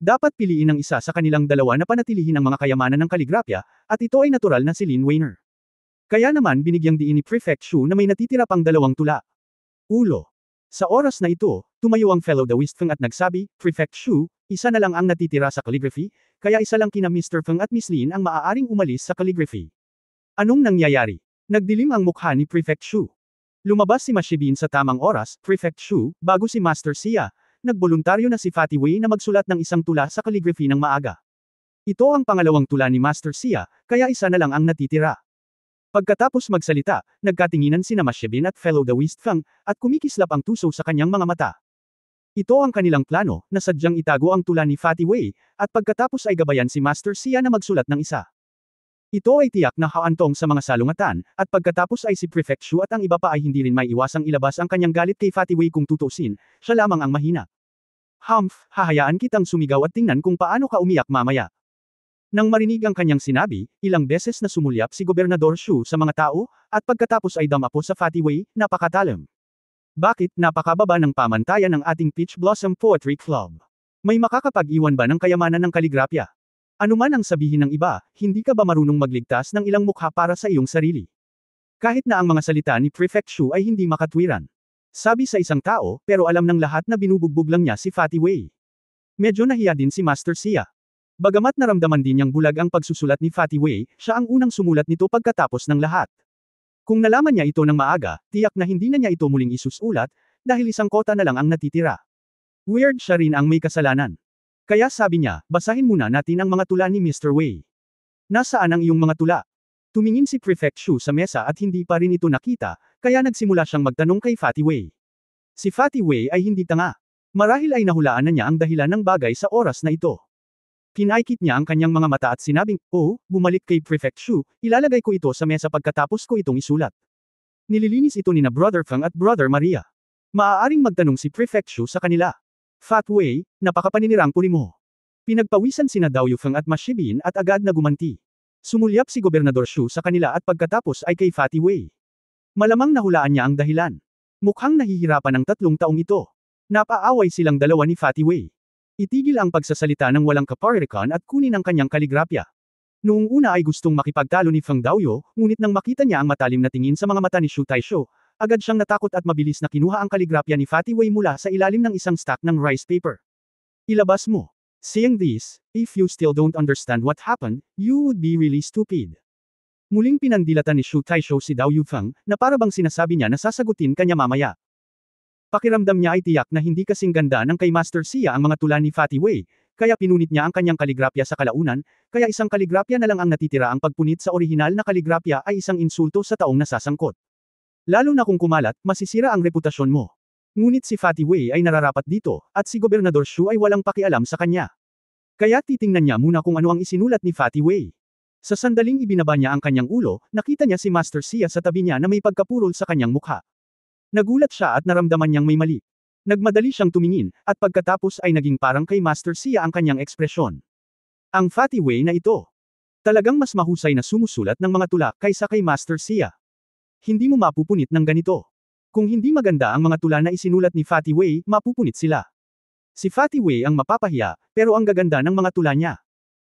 Dapat piliin ang isa sa kanilang dalawa na panatilihin ang mga kayamanan ng kaligrapya, at ito ay natural na si Lin Weiner. Kaya naman binigyang diin ni Prefect Shu na may natitira pang dalawang tula. Ulo. Sa oras na ito, tumayo ang fellow Daoist Feng at nagsabi, Prefect Shu, isa na lang ang natitira sa calligraphy, kaya isa lang kina Mr. Feng at Miss Lin ang maaaring umalis sa calligraphy. Anong nangyayari? Nagdilim ang mukha ni Prefect Shu. Lumabas si Mashibin sa tamang oras, Prefect Shu, bago si Master Xia. Nagboluntaryo na si Fatty Wei na magsulat ng isang tula sa calligraphy ng maaga. Ito ang pangalawang tula ni Master Xia, kaya isa na lang ang natitira. Pagkatapos magsalita, nagkatinginan sina Mashibin at fellow Daoist Feng, at kumikislap ang tuso sa kanyang mga mata. Ito ang kanilang plano, na sadyang itago ang tula ni Fatty Wei, at pagkatapos ay gabayan si Master Xia na magsulat ng isa. Ito ay tiyak na haantong sa mga salungatan, at pagkatapos ay si Prefect Shu at ang iba pa ay hindi rin may iwasang ilabas ang kanyang galit kay Fatty Wei kung tutusin, siya lamang ang mahina. Humph, hahayaan kitang sumigaw at tingnan kung paano ka umiyak mamaya. Nang marinig ang kanyang sinabi, ilang beses na sumulyap si Gobernador Shu sa mga tao, at pagkatapos ay damapo sa Fatty Wei, napakatalim. Bakit napakababa ng pamantayan ng ating Peach Blossom Poetry Club? May makakapag-iwan ba ng kayamanan ng kaligrapya? Ano man ang sabihin ng iba, hindi ka ba marunong magligtas ng ilang mukha para sa iyong sarili? Kahit na ang mga salita ni Prefect Shu ay hindi makatwiran. Sabi sa isang tao, pero alam ng lahat na binubugbog lang niya si Fatty Wei. Medyo nahiya din si Master Xia. Bagamat naramdaman din niyang bulag ang pagsusulat ni Fatty Wei, siya ang unang sumulat nito pagkatapos ng lahat. Kung nalaman niya ito ng maaga, tiyak na hindi na niya ito muling isusulat, dahil isang kota na lang ang natitira. Weird siya rin ang may kasalanan. Kaya sabi niya, basahin muna natin ang mga tula ni Mr. Wei. Nasaan ang iyong mga tula? Tumingin si Prefect Shu sa mesa at hindi pa rin ito nakita, kaya nagsimula siyang magtanong kay Fatty Wei. Si Fatty Wei ay hindi tanga. Marahil ay nahulaan na niya ang dahilan ng bagay sa oras na ito. Kinaikit niya ang kanyang mga mata at sinabing, oh, bumalik kay Prefect Shu, ilalagay ko ito sa mesa pagkatapos ko itong isulat. Nililinis ito ni na Brother Feng at Brother Maria. Maaaring magtanong si Prefect Shu sa kanila. Fat Wei, napakapaninirang puri mo. Pinagpawisan sina Dao Yufeng at Mashibin at agad na gumanti. Sumulyap si Gobernador Shu sa kanila at pagkatapos ay kay Fatty Wei. Malamang nahulaan niya ang dahilan. Mukhang nahihirapan ang 3 taong ito. Napaaway silang dalawa ni Fatty Wei. Itigil ang pagsasalita ng walang kaparirikan at kunin ang kanyang kaligrapya. Noong una ay gustong makipagtalo ni Feng Daoyu, ngunit nang makita niya ang matalim na tingin sa mga mata ni Shu Taisho, agad siyang natakot at mabilis na kinuha ang kaligrapya ni Fatty Wei mula sa ilalim ng isang stack ng rice paper. Ilabas mo. Saying this, if you still don't understand what happened, you would be really stupid. Muling pinandilatan ni Shu Taisho si Dao Yufeng, na parabang sinasabi niya na sasagutin kanya mamaya. Pakiramdam niya ay tiyak na hindi kasing ganda ng kay Master Xia ang mga tula ni Fatty Wei, kaya pinunit niya ang kanyang kaligrapya sa kalaunan, kaya isang kaligrapya na lang ang natitira. Ang pagpunit sa orihinal na kaligrapya ay isang insulto sa taong nasasangkot. Lalo na kung kumalat, masisira ang reputasyon mo. Ngunit si Fatty Wei ay nararapat dito, at si Gobernador Shu ay walang pakialam sa kanya. Kaya titingnan niya muna kung ano ang isinulat ni Fatty Wei. Sa sandaling ibinaba niya ang kanyang ulo, nakita niya si Master Xia sa tabi niya na may pagkapurol sa kanyang mukha. Nagulat siya at naramdaman niyang may mali. Nagmadali siyang tumingin, at pagkatapos ay naging parang kay Master Xia ang kanyang ekspresyon. Ang Fatty Wei na ito. Talagang mas mahusay na sumusulat ng mga tula kaysa kay Master Xia. Hindi mo mapupunit ng ganito. Kung hindi maganda ang mga tula na isinulat ni Fatty Wei, mapupunit sila. Si Fatty Wei ang mapapahiya, pero ang gaganda ng mga tula niya.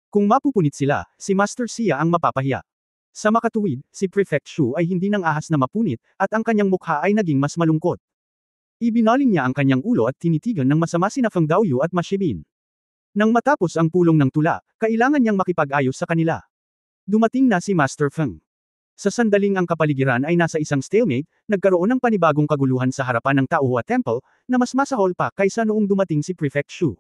Kung mapupunit sila, si Master Xia ang mapapahiya. Sa makatuwid, si Prefect Shu ay hindi nang ahas na mapunit, at ang kanyang mukha ay naging mas malungkot. Ibinaling niya ang kanyang ulo at tinitigan ng masama sina Feng Daoyu at Mashibin. Nang matapos ang pulong ng tula, kailangan niyang makipag-ayos sa kanila. Dumating na si Master Feng. Sa sandaling ang kapaligiran ay nasa isang stalemate, nagkaroon ng panibagong kaguluhan sa harapan ng Taohua Temple, na mas masahol pa kaysa noong dumating si Prefect Shu.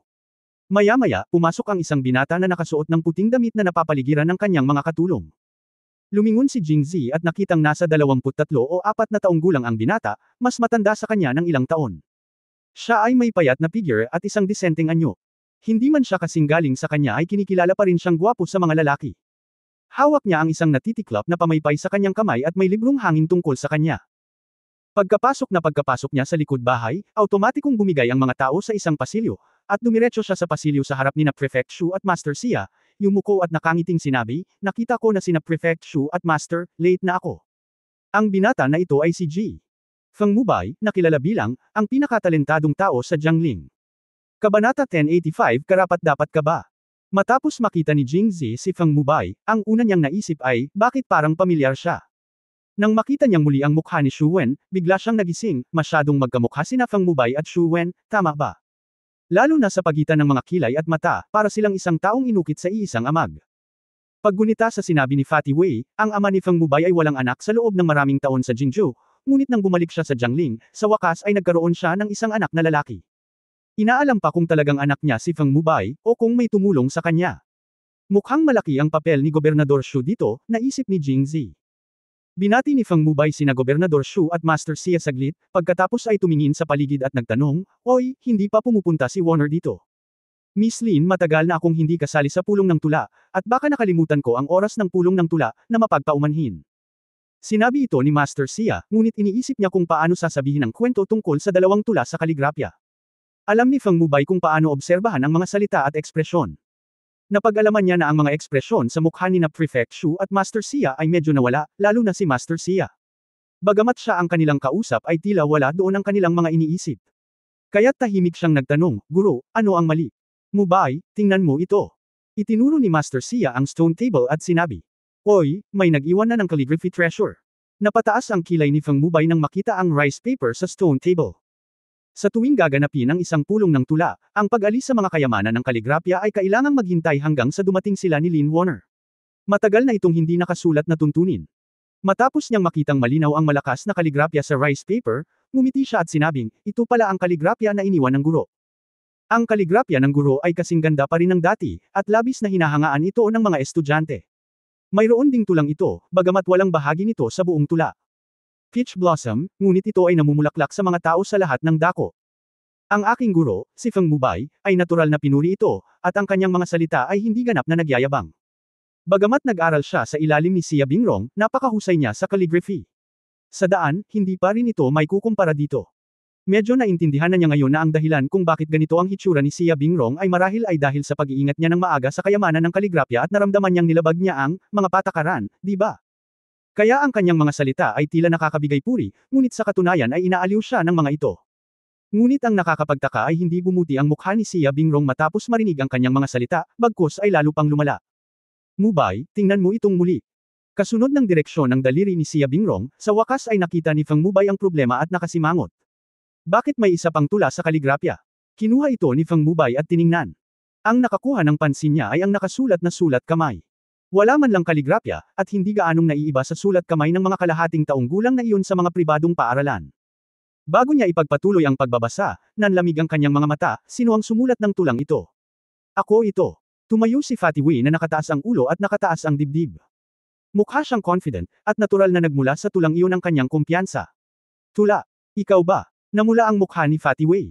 Maya-maya, pumasok ang isang binata na nakasuot ng puting damit na napapaligiran ng kanyang mga katulong. Lumingon si Jingzi at nakitang nasa 23 o 4 na taong gulang ang binata, mas matanda sa kanya ng ilang taon. Siya ay may payat na figure at isang disenteng anyo. Hindi man siya kasing galing sa kanya ay kinikilala pa rin siyang gwapo sa mga lalaki. Hawak niya ang isang natitiklop na pamaypay sa kanyang kamay at may librong hangin tungkol sa kanya. Pagkapasok niya sa likod bahay, automatikong bumigay ang mga tao sa isang pasilyo, at dumiretso siya sa pasilyo sa harap ni na Prefect Shu at Master Xia, yumuko at nakangiting sinabi, nakita ko na sina Prefect Shu at Master, late na ako. Ang binata na ito ay si Ji Feng Mubay, na kilala bilang, ang pinakatalentadong tao sa Jiangling. Kabanata 1085 Karapat-dapat ka ba? Matapos makita ni Jingzi si Feng Mubay, ang una niyang naisip ay, bakit parang pamilyar siya? Nang makita niyang muli ang mukha ni Shu Wen, bigla siyang nagising, masyadong magkamukha sina Feng Mubay at Shu Wen, tama ba? Lalo na sa pagitan ng mga kilay at mata, para silang isang taong inukit sa iisang amag. Paggunita sa sinabi ni Fatty Wei, ang ama ni Feng Mubay ay walang anak sa loob ng maraming taon sa Jingzhou, ngunit nang bumalik siya sa Jiangling, sa wakas ay nagkaroon siya ng isang anak na lalaki. Inaalam pa kung talagang anak niya si Feng Mubay, o kung may tumulong sa kanya. Mukhang malaki ang papel ni Gobernador Shu dito, naisip ni Jingzi. Binati ni Feng Mubay sina Gobernador Shu at Master Xia saglit, pagkatapos ay tumingin sa paligid at nagtanong, "Oy, hindi pa pumupunta si Warner dito?" Miss Lin, matagal na akong hindi kasali sa pulong ng tula, at baka nakalimutan ko ang oras ng pulong ng tula, na mapagpaumanhin. Sinabi ito ni Master Xia, ngunit iniisip niya kung paano sasabihin ang kwento tungkol sa dalawang tula sa kaligrapya. Alam ni Feng Mubay kung paano obserbahan ang mga salita at ekspresyon. Napag-alaman niya na ang mga ekspresyon sa mukha ni na Prefect Shu at Master Xia ay medyo nawala, lalo na si Master Xia. Bagamat siya ang kanilang kausap ay tila wala doon ang kanilang mga iniisip. Kaya't tahimik siyang nagtanong, "Guro, ano ang mali?" "Mubay, tingnan mo ito." Itinuro ni Master Xia ang stone table at sinabi, "Oy, may nag-iwan na ng calligraphy treasure." Napataas ang kilay ni Feng Mubay nang makita ang rice paper sa stone table. Sa tuwing gaganapin ang isang pulong ng tula, ang pag-alis sa mga kayamanan ng kaligrapya ay kailangang maghintay hanggang sa dumating sila ni Lin Warner. Matagal na itong hindi nakasulat na tuntunin. Matapos niyang makitang malinaw ang malakas na kaligrapya sa rice paper, ngumiti siya at sinabing, ito pala ang kaligrapya na iniwan ng guro. Ang kaligrapya ng guro ay kasing ganda pa rin ng dati, at labis na hinahangaan ito ng mga estudyante. Mayroon ding tulang ito, bagamat walang bahagi nito sa buong tula. Peach Blossom, ngunit ito ay namumulaklak sa mga tao sa lahat ng dako. Ang aking guro, si Feng Mubay, ay natural na pinuri ito, at ang kanyang mga salita ay hindi ganap na nagyayabang. Bagamat nag-aral siya sa ilalim ni Xia Bingrong, napakahusay niya sa calligraphy. Sa daan, hindi pa rin ito may kukumpara dito. Medyo naintindihan na niya ngayon na ang dahilan kung bakit ganito ang hitsura ni Xia Bingrong ay marahil ay dahil sa pag-iingat niya ng maaga sa kayamanan ng kaligrapya at naramdaman niyang nilabag niya ang mga patakaran, di ba? Kaya ang kanyang mga salita ay tila nakakabigay puri, ngunit sa katunayan ay inaaliw siya ng mga ito. Ngunit ang nakakapagtaka ay hindi bumuti ang mukha ni Xia Bingrong matapos marinig ang kanyang mga salita, bagkus ay lalo pang lumala. Mubay, tingnan mo itong muli. Kasunod ng direksyon ng daliri ni Xia Bingrong, sa wakas ay nakita ni Feng Mubay ang problema at nakasimangot. Bakit may isa pang tula sa kaligrapya? Kinuha ito ni Feng Mubay at tiningnan. Ang nakakuha ng pansin niya ay ang nakasulat na sulat kamay. Wala man lang kaligrapya, at hindi gaanong naiiba sa sulat kamay ng mga kalahating taong gulang na iyon sa mga pribadong paaralan. Bago niya ipagpatuloy ang pagbabasa, nanlamig ang kanyang mga mata, sino ang sumulat ng tulang ito? Ako ito. Tumayo si Fatty Wei na nakataas ang ulo at nakataas ang dibdib. Mukha siyang confident, at natural na nagmula sa tulang iyon ang kanyang kumpiyansa. Tula. Ikaw ba? Namula ang mukha ni Fatty Wei.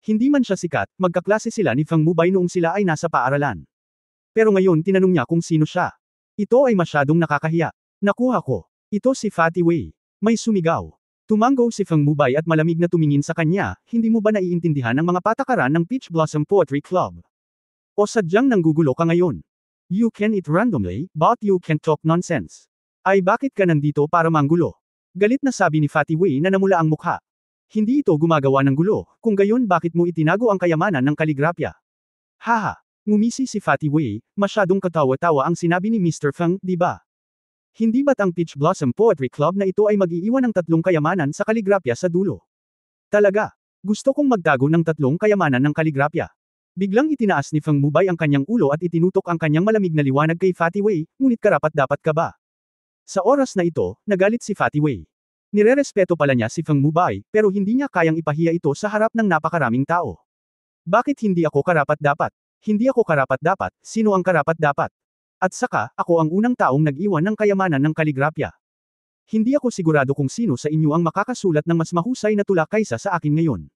Hindi man siya sikat, magkaklase sila ni Feng Mubay noong sila ay nasa paaralan. Pero ngayon tinanong niya kung sino siya. Ito ay masyadong nakakahiya. Nakuha ko. Ito si Fatty Wei. May sumigaw. Tumango si Feng Mubay at malamig na tumingin sa kanya, hindi mo ba naiintindihan ang mga patakaran ng Peach Blossom Poetry Club? O sadyang nanggugulo ka ngayon? You can eat randomly, but you can't talk nonsense. Ay bakit ka nandito para manggulo? Galit na sabi ni Fatty Wei na namula ang mukha. Hindi ito gumagawa ng gulo, kung gayon bakit mo itinago ang kayamanan ng kaligrapya? Haha! Ngumisi si Fatty Wei, masyadong katawa-tawa ang sinabi ni Mr. Feng, di ba? Hindi ba't ang Peach Blossom Poetry Club na ito ay mag-iiwan ng 3 kayamanan sa kaligrapya sa dulo? Talaga? Gusto kong magtago ng 3 kayamanan ng kaligrapya. Biglang itinaas ni Feng Mubay ang kanyang ulo at itinutok ang kanyang malamig na liwanag kay Fatty Wei, ngunit karapat-dapat ka ba? Sa oras na ito, nagalit si Fatty Wei. Nirerespeto pala niya si Feng Mubay, pero hindi niya kayang ipahiya ito sa harap ng napakaraming tao. Bakit hindi ako karapat-dapat? Hindi ako karapat-dapat, sino ang karapat-dapat? At saka, ako ang unang taong nag-iwan ng kayamanan ng kaligrapya. Hindi ako sigurado kung sino sa inyo ang makakasulat ng mas mahusay na tula kaysa sa akin ngayon.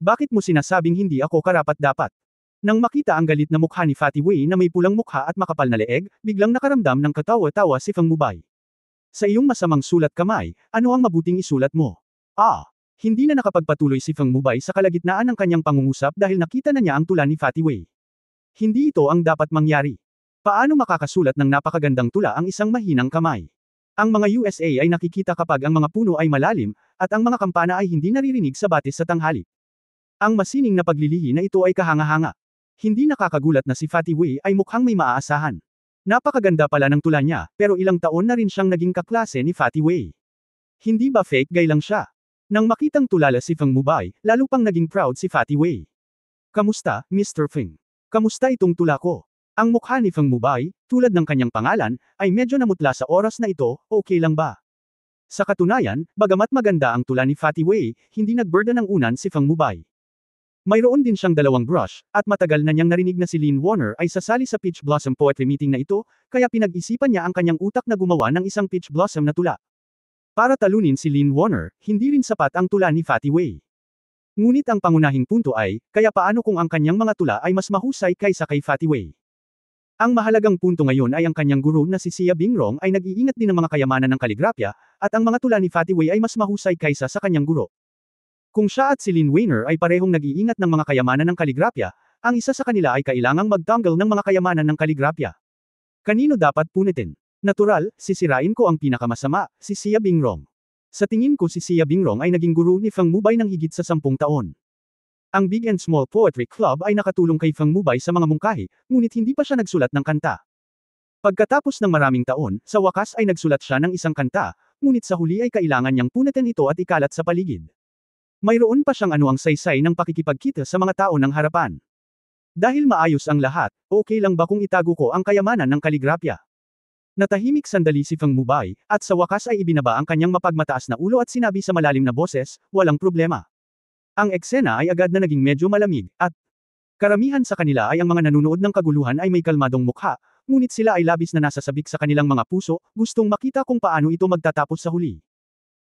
Bakit mo sinasabing hindi ako karapat-dapat? Nang makita ang galit na mukha ni Fatty Wei na may pulang mukha at makapal na leeg, biglang nakaramdam ng katawa-tawa si Feng Mubay. Sa iyong masamang sulat kamay, ano ang mabuting isulat mo? Hindi na nakapagpatuloy si Feng Mubay sa kalagitnaan ng kanyang pangungusap dahil nakita na niya ang tula ni Fatty Wei. Hindi ito ang dapat mangyari. Paano makakasulat ng napakagandang tula ang isang mahinang kamay? Ang mga USA ay nakikita kapag ang mga puno ay malalim, at ang mga kampana ay hindi naririnig sa batis sa tanghali. Ang masining na paglilihi na ito ay kahanga-hanga. Hindi nakakagulat na si Fatty Wei ay mukhang may maaasahan. Napakaganda pala ng tula niya, pero ilang taon na rin siyang naging kaklase ni Fatty Wei. Hindi ba fake guy lang siya? Nang makitang tulala si Feng Mubay, lalo pang naging proud si Fatty Wei. Kamusta, Mr. Feng? Kamusta itong tula ko? Ang mukha ni Feng Mubay, tulad ng kanyang pangalan, ay medyo namutla sa oras na ito, okay lang ba? Sa katunayan, bagamat maganda ang tula ni Fatty Wei, hindi nagburda ng unan si Feng Mubay. Mayroon din siyang dalawang brush, at matagal na niyang narinig na si Lynn Warner ay sasali sa Peach Blossom Poetry Meeting na ito, kaya pinag-isipan niya ang kanyang utak na gumawa ng isang Peach Blossom na tula. Para talunin si Lynn Warner, hindi rin sapat ang tula ni Fatty Wei. Ngunit ang pangunahing punto ay, kaya paano kung ang kanyang mga tula ay mas mahusay kaysa kay Fatty Wei? Ang mahalagang punto ngayon ay ang kanyang guro na si Xia Bingrong ay nag-iingat din ng mga kayamanan ng kaligrapya, at ang mga tula ni Fatty Wei ay mas mahusay kaysa sa kanyang guro. Kung siya at si Lynn Weiner ay parehong nag-iingat ng mga kayamanan ng kaligrapya, ang isa sa kanila ay kailangang magtanggal ng mga kayamanan ng kaligrapya. Kanino dapat punitin? Natural, sisirain ko ang pinakamasama, si Xia Bingrong. Sa tingin ko si Xia Bingrong ay naging guro ni Feng Mubay ng higit sa 10 taon. Ang Big and Small Poetry Club ay nakatulong kay Feng Mubay sa mga mungkahi, ngunit hindi pa siya nagsulat ng kanta. Pagkatapos ng maraming taon, sa wakas ay nagsulat siya ng isang kanta, ngunit sa huli ay kailangan niyang punitin ito at ikalat sa paligid. Mayroon pa siyang anuang saysay ng pakikipagkita sa mga tao ng harapan. Dahil maayos ang lahat, okay lang ba kung itago ko ang kayamanan ng kaligrapya? Natahimik sandali si Feng Mubay, at sa wakas ay ibinaba ang kanyang mapagmataas na ulo at sinabi sa malalim na boses, walang problema. Ang eksena ay agad na naging medyo malamig, at karamihan sa kanila ay ang mga nanunood ng kaguluhan ay may kalmadong mukha, ngunit sila ay labis na nasasabik sa kanilang mga puso, gustong makita kung paano ito magtatapos sa huli.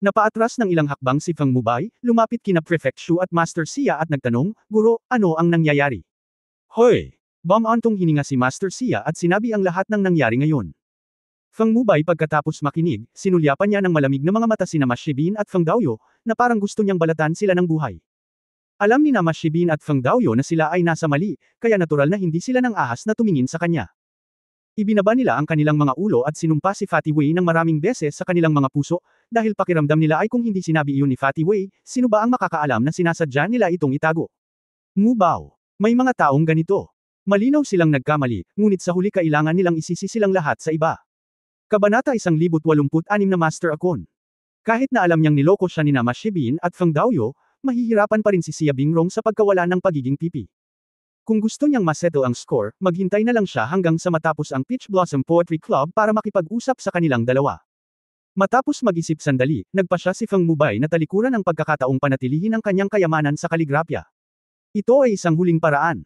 Napaatras ng ilang hakbang si Feng Mubay, lumapit kina Prefect Shu at Master Xia at nagtanong, Guro, ano ang nangyayari? Hoy! Bumantong hininga si Master Xia at sinabi ang lahat ng nangyari ngayon. Feng Mubay pagkatapos makinig, sinulyapan niya ng malamig na mga mata sina Ma Shibin at Feng Daoyo, na parang gusto niyang balatan sila ng buhay. Alam ni Ma Shibin at Feng Daoyo na sila ay nasa mali, kaya natural na hindi sila nang ahas na tumingin sa kanya. Ibinaba nila ang kanilang mga ulo at sinumpa si Fatty Wei ng maraming beses sa kanilang mga puso, dahil pakiramdam nila ay kung hindi sinabi iyon ni Fatty Wei, sino ba ang makakaalam na sinasadya nila itong itago? Ngubaw. May mga taong ganito. Malinaw silang nagkamali, ngunit sa huli kailangan nilang isisi silang lahat sa iba. Kabanata 1086 na Master Akon. Kahit na alam niyang niloko siya ni Ma Shibin at Feng Daoyo, mahihirapan pa rin si Xia Bingrong sa pagkawala ng pagiging pipi. Kung gusto niyang masettle ang score, maghintay na lang siya hanggang sa matapos ang Peach Blossom Poetry Club para makipag-usap sa kanilang dalawa. Matapos mag-isip sandali, nagpa siya si Feng Mubay na talikuran ang pagkakataong panatilihin ang kanyang kayamanan sa kaligrapya. Ito ay isang huling paraan.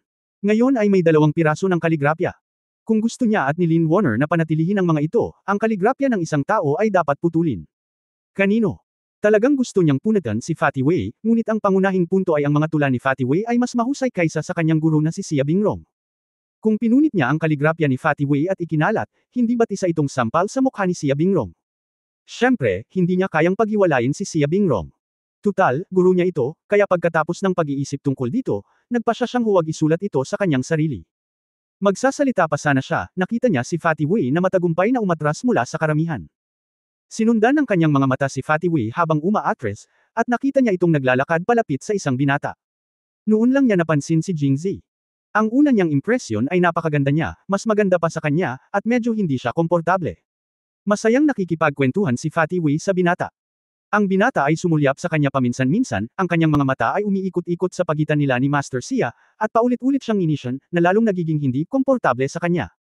Ngayon ay may 2 piraso ng kaligrapya. Kung gusto niya at ni Lynn Warner na panatilihin ang mga ito, ang kaligrapya ng isang tao ay dapat putulin. Kanino? Talagang gusto niyang punitan si Fatty Wei, ngunit ang pangunahing punto ay ang mga tula ni Fatty Wei ay mas mahusay kaysa sa kanyang guro na si Xia Bingrong. Kung pinunit niya ang kaligrapya ni Fatty Wei at ikinalat, hindi ba't isa itong sampal sa mukha ni Xia Bingrong? Siyempre, hindi niya kayang paghiwalayin si Xia Bingrong. Tutal, guro niya ito, kaya pagkatapos ng pag-iisip tungkol dito, nagpa siya siyang huwag isulat ito sa kanyang sarili. Magsasalita pa sana siya, nakita niya si Fatty Wei na matagumpay na umatras mula sa karamihan. Sinundan ng kanyang mga mata si Fatty Wei habang umaatres, at nakita niya itong naglalakad palapit sa isang binata. Noon lang niya napansin si Jingzi. Ang una niyang impresyon ay napakaganda niya, mas maganda pa sa kanya, at medyo hindi siya komportable. Masayang nakikipagkwentuhan si Fatty Wei sa binata. Ang binata ay sumulyap sa kanya paminsan-minsan, ang kanyang mga mata ay umiikot-ikot sa pagitan nila ni Master Xia, at paulit-ulit siyang inisyon, na lalong nagiging hindi komportable sa kanya.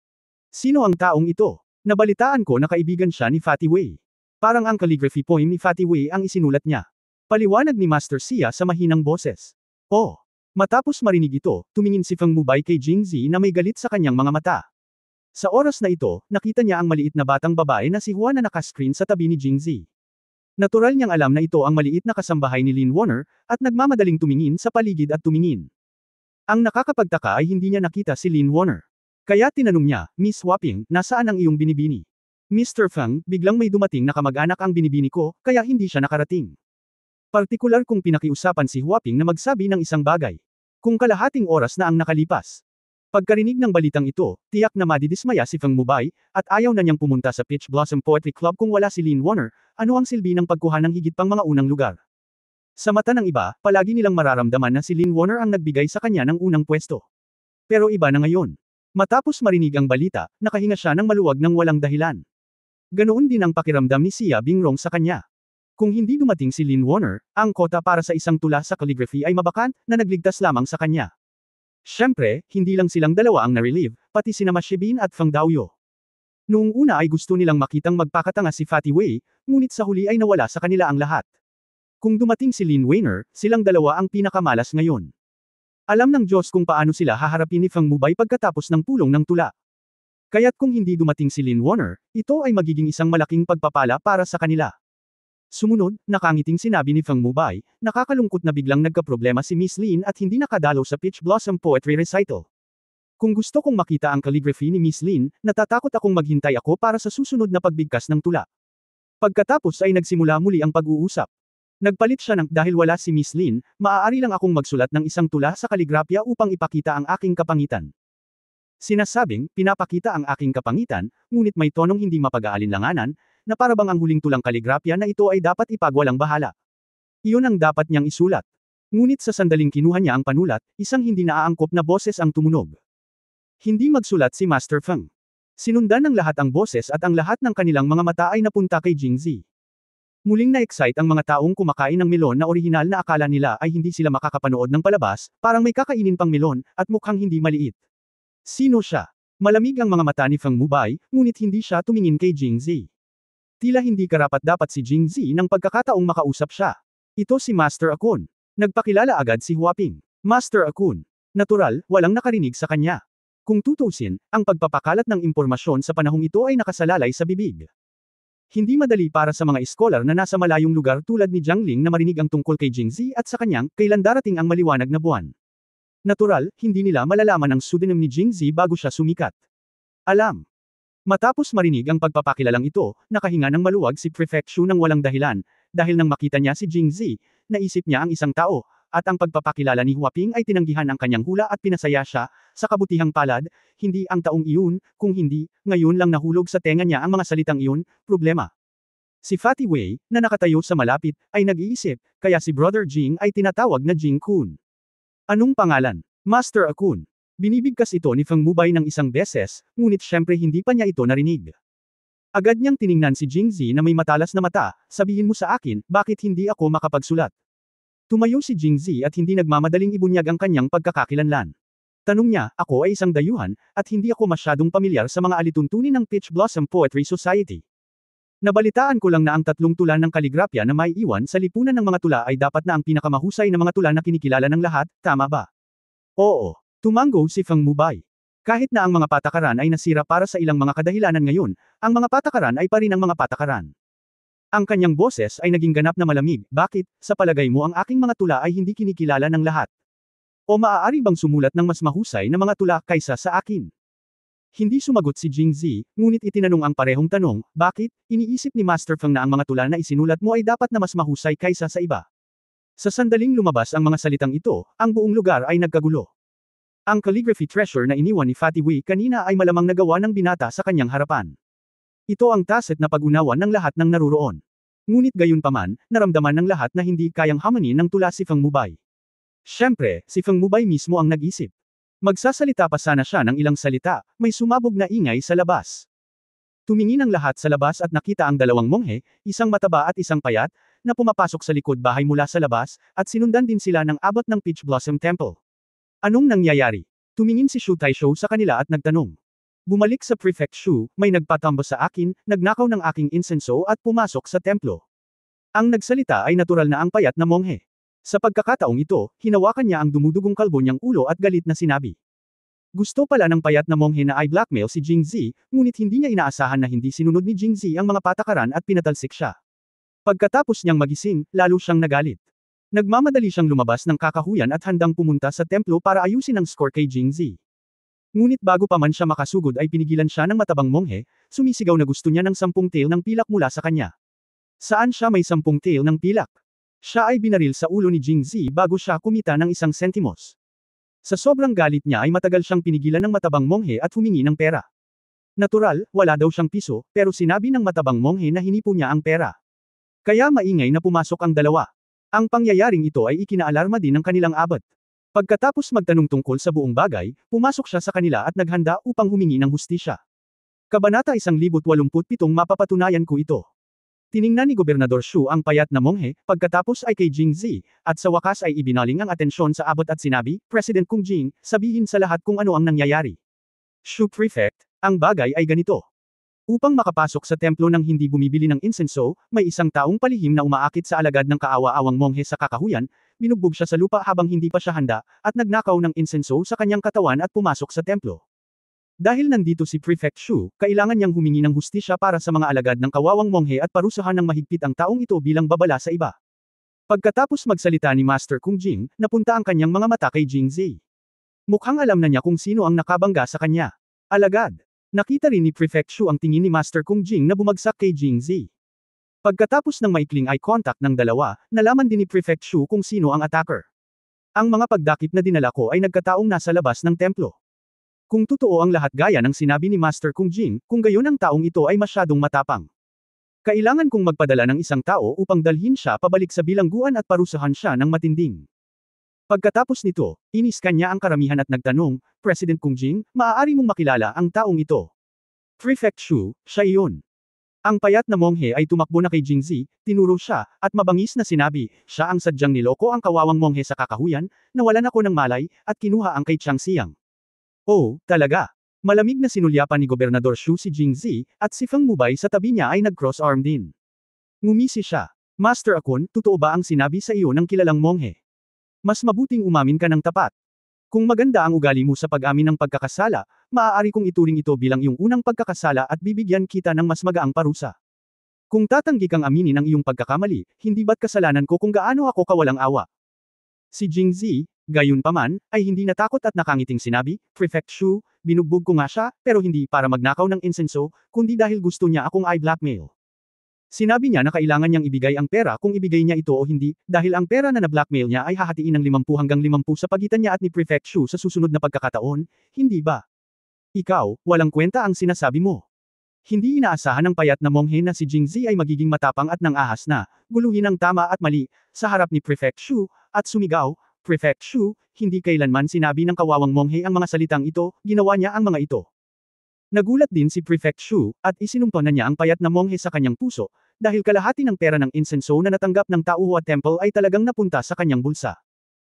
Sino ang taong ito? Nabalitaan ko na kaibigan siya ni Fatty Wei. Parang ang calligraphy poem ni Fatty Wei ang isinulat niya. Paliwanag ni Master Xia sa mahinang boses. Oh! Matapos marinig ito, tumingin si Feng Mubay kay Jingzi na may galit sa kanyang mga mata. Sa oras na ito, nakita niya ang maliit na batang babae na si Juan na nakascreen sa tabi ni Jingzi. Natural niyang alam na ito ang maliit na kasambahay ni Lin Warner, at nagmamadaling tumingin sa paligid at tumingin. Ang nakakapagtaka ay hindi niya nakita si Lin Warner. Kaya tinanong niya, Miss Huaping, nasaan ang iyong binibini? Mr. Feng, biglang may dumating na kamag-anak ang binibini ko, kaya hindi siya nakarating. Partikular kung pinakiusapan si Huaping na magsabi ng isang bagay. Kung kalahating oras na ang nakalipas. Pagkarinig ng balitang ito, tiyak na madidismaya si Feng Mubay, at ayaw na niyang pumunta sa Peach Blossom Poetry Club kung wala si Lin Warner, ano ang silbi ng pagkuha ng higit pang mga unang lugar. Sa mata ng iba, palagi nilang mararamdaman na si Lin Warner ang nagbigay sa kanya ng unang pwesto. Pero iba na ngayon. Matapos marinig ang balita, nakahinga siya ng maluwag ng walang dahilan. Ganoon din ang pakiramdam ni Xia Bingrong sa kanya. Kung hindi dumating si Lin Warner, ang kota para sa isang tula sa calligraphy ay mabakan, na nagligtas lamang sa kanya. Siyempre, hindi lang silang dalawa ang na-relieve, pati sina Ma Shibin at Feng Daoyo. Noong una ay gusto nilang makitang magpakatanga si Fatty Wei, ngunit sa huli ay nawala sa kanila ang lahat. Kung dumating si Lin Weiner, silang dalawa ang pinakamalas ngayon. Alam ng Diyos kung paano sila haharapin ni Feng Mubay pagkatapos ng pulong ng tula. Kaya't kung hindi dumating si Lin Warner, ito ay magiging isang malaking pagpapala para sa kanila. Sumunod, nakangiting sinabi ni Feng Mubay, nakakalungkot na biglang nagkaproblema si Miss Lin at hindi nakadalo sa Peach Blossom Poetry Recital. Kung gusto kong makita ang calligraphy ni Miss Lin, natatakot akong maghintay ako para sa susunod na pagbigkas ng tula. Pagkatapos ay nagsimula muli ang pag-uusap. Nagpalit siya ng dahil wala si Miss Lin, maaari lang akong magsulat ng isang tula sa kaligrapya upang ipakita ang aking kapangitan. Sinasabing, pinapakita ang aking kapangitan, ngunit may tonong hindi mapag-aalinlanganan, na parabang ang huling tulang kaligrapya na ito ay dapat ipagwalang bahala. Iyon ang dapat niyang isulat. Ngunit sa sandaling kinuha niya ang panulat, isang hindi naaangkop na boses ang tumunog. Hindi magsulat si Master Feng. Sinundan ng lahat ang boses at ang lahat ng kanilang mga mata ay napunta kay Jingzi. Muling na-excite ang mga taong kumakain ng melon na orihinal na akala nila ay hindi sila makakapanood ng palabas, parang may kakainin pang melon, at mukhang hindi maliit. Sino siya? Malamig ang mga mata ni Feng Mubay, ngunit hindi siya tumingin kay Jingzi. Tila hindi karapat-dapat si Jingzi nang pagkakataong makausap siya. Ito si Master Akun. Nagpakilala agad si Huaping. Master Akun. Natural, walang nakarinig sa kanya. Kung tutusin, ang pagpapakalat ng impormasyon sa panahong ito ay nakasalalay sa bibig. Hindi madali para sa mga iskolar na nasa malayong lugar tulad ni Jiang Ling na marinig ang tungkol kay Jingzi at sa kanyang, kailan darating ang maliwanag na buwan. Natural, hindi nila malalaman ang pseudonym ni Jingzi bago siya sumikat. Alam. Matapos marinig ang pagpapakilalang ito, nakahinga ng maluwag si Prefect Shu nang walang dahilan, dahil nang makita niya si Jingzi, naisip niya ang isang tao, at ang pagpapakilala ni Huaping ay tinanggihan ang kanyang hula at pinasaya siya, sa kabutihang palad, hindi ang taong iyon, kung hindi, ngayon lang nahulog sa tenga niya ang mga salitang iyon, problema. Si Fatty Wei, na nakatayo sa malapit, ay nag-iisip, kaya si Brother Jing ay tinatawag na Jing Kun. Anong pangalan? Master Akun. Binibigkas ito ni Feng Mubay ng isang beses, ngunit syempre hindi pa niya ito narinig. Agad niyang tiningnan si Jingzi na may matalas na mata, sabihin mo sa akin, bakit hindi ako makapagsulat? Tumayo si Jingzi at hindi nagmamadaling ibunyag ang kanyang pagkakakilanlan. Tanong niya, ako ay isang dayuhan, at hindi ako masyadong pamilyar sa mga alituntunin ng Peach Blossom Poetry Society. Nabalitaan ko lang na ang 3 tula ng kaligrapya na may iwan sa lipunan ng mga tula ay dapat na ang pinakamahusay na mga tula na kinikilala ng lahat, tama ba? Oo. Tumanggo si Feng Mubay. Kahit na ang mga patakaran ay nasira para sa ilang mga kadahilanan ngayon, ang mga patakaran ay pa rin ang mga patakaran. Ang kanyang boses ay naging ganap na malamig, bakit, sa palagay mo ang aking mga tula ay hindi kinikilala ng lahat? O maaari bang sumulat ng mas mahusay na mga tula kaysa sa akin? Hindi sumagot si Jingzi, ngunit itinanong ang parehong tanong, bakit, iniisip ni Master Feng na ang mga tula na isinulat mo ay dapat na mas mahusay kaysa sa iba? Sa sandaling lumabas ang mga salitang ito, ang buong lugar ay nagkagulo. Ang calligraphy treasure na iniwan ni Fatty Wei kanina ay malamang nagawa ng binata sa kanyang harapan. Ito ang tacit na pag-unawa ng lahat ng naruroon. Ngunit gayunpaman, naramdaman ng lahat na hindi kayang hamanin ng tula si Feng Mubay. Siyempre, si Feng Mubay mismo ang nag-isip. Magsasalita pa sana siya ng ilang salita, may sumabog na ingay sa labas. Tumingin ang lahat sa labas at nakita ang 2 monghe, isang mataba at isang payat, na pumapasok sa likod bahay mula sa labas, at sinundan din sila ng abot ng Peach Blossom Temple. Anong nangyayari? Tumingin si Shu Taisho sa kanila at nagtanong. Bumalik sa Prefect Shu, may nagpatambo sa akin, nagnakaw ng aking insenso at pumasok sa templo. Ang nagsalita ay natural na ang payat na monghe. Sa pagkakataong ito, hinawakan niya ang dumudugong kalbo niyang ulo at galit na sinabi. Gusto pala ng payat na monghe na i-blackmail si Jingzi, ngunit hindi niya inaasahan na hindi sinunod ni Jingzi ang mga patakaran at pinatalsik siya. Pagkatapos niyang magising, lalo siyang nagalit. Nagmamadali siyang lumabas ng kakahuyan at handang pumunta sa templo para ayusin ang score kay Jingzi. Ngunit bago pa man siya makasugod ay pinigilan siya ng matabang monghe, sumisigaw na gusto niya ng 10 tail ng pilak mula sa kanya. Saan siya may 10 tail ng pilak? Siya ay binaril sa ulo ni Jingzi bago siya kumita ng 1 sentimos. Sa sobrang galit niya ay matagal siyang pinigilan ng matabang monghe at humingi ng pera. Natural, wala daw siyang piso, pero sinabi ng matabang monghe na hinipo niya ang pera. Kaya maingay na pumasok ang dalawa. Ang pangyayaring ito ay ikinaalarma din ng kanilang abot. Pagkatapos magtanong tungkol sa buong bagay, pumasok siya sa kanila at naghanda upang humingi ng hustisya. Kabanata 1087 mapapatunayan ko ito. Tiningnan ni Gobernador Shu ang payat na monghe, pagkatapos ay kay Jingzi, at sa wakas ay ibinaling ang atensyon sa abot at sinabi, President Kung Jing, sabihin sa lahat kung ano ang nangyayari. Shu Prefect, ang bagay ay ganito. Upang makapasok sa templo nang hindi bumibili ng insenso, may isang taong palihim na umaakit sa alagad ng kaawa-awang monghe sa kakahuyan, binugbog siya sa lupa habang hindi pa siya handa, at nagnakaw ng insenso sa kanyang katawan at pumasok sa templo. Dahil nandito si Prefect Shu, kailangan niyang humingi ng hustisya para sa mga alagad ng kawawang monghe at parusahan ng mahigpit ang taong ito bilang babala sa iba. Pagkatapos magsalita ni Master Kung Jing, napunta ang kanyang mga mata kay Jingzi. Mukhang alam na niya kung sino ang nakabangga sa kanya. Alagad. Nakita rin ni Prefect Shu ang tingin ni Master Kung Jing na bumagsak kay Jingzi. Pagkatapos ng maikling eye contact ng dalawa, nalaman din ni Prefect Shu kung sino ang attacker. Ang mga pagdakip na dinala ko ay nagkataong nasa labas ng templo. Kung totoo ang lahat gaya ng sinabi ni Master Kung Jing, kung gayon ang taong ito ay masyadong matapang. Kailangan kong magpadala ng isang tao upang dalhin siya pabalik sa bilangguan at parusahan siya ng matinding. Pagkatapos nito, iniskan niya ang karamihan at nagtanong, President Kung Jing, maaari mong makilala ang taong ito. Prefect Shu, siya iyon. Ang payat na monghe ay tumakbo na kay Jingzi, tinuro siya, at mabangis na sinabi, siya ang sadyang niloko ang kawawang monghe sa kakahuyan, nawalan ako ng malay, at kinuha ang kay Chang Siang. Oh, talaga. Malamig na sinulyapan ni Gobernador Shu si Jingzi, at si Feng Mubay sa tabi niya ay nag-cross-arm din. Ngumisi siya. Master Akun, totoo ba ang sinabi sa iyo ng kilalang monghe? Mas mabuting umamin ka ng tapat. Kung maganda ang ugali mo sa pag-amin ng pagkakasala, maaari kong ituring ito bilang iyong unang pagkakasala at bibigyan kita ng mas magaang parusa. Kung tatanggi kang aminin ang iyong pagkakamali, hindi ba't kasalanan ko kung gaano ako kawalang awa? Si Jingzi, gayunpaman, ay hindi natakot at nakangiting sinabi, Prefect Shu, binugbog ko nga siya, pero hindi para magnakaw ng insenso, kundi dahil gusto niya akong i-blackmail. Sinabi niya na kailangan niyang ibigay ang pera kung ibigay niya ito o hindi, dahil ang pera na na-blackmail niya ay hahatiin ng 50 hanggang 50 sa pagitan niya at ni Prefect Shu sa susunod na pagkakataon, hindi ba? Ikaw, walang kwenta ang sinasabi mo. Hindi inaasahan ng payat na monghe na si Jingzi ay magiging matapang at nang-ahas na, guluhin ang tama at mali, sa harap ni Prefect Shu, at sumigaw, Prefect Shu, hindi kailanman sinabi ng kawawang monghe ang mga salitang ito, ginawa niya ang mga ito. Nagulat din si Prefect Shu, at isinumpa na niya ang payat na monghe sa kanyang puso, dahil kalahati ng pera ng insenso na natanggap ng Tauhua Temple ay talagang napunta sa kanyang bulsa.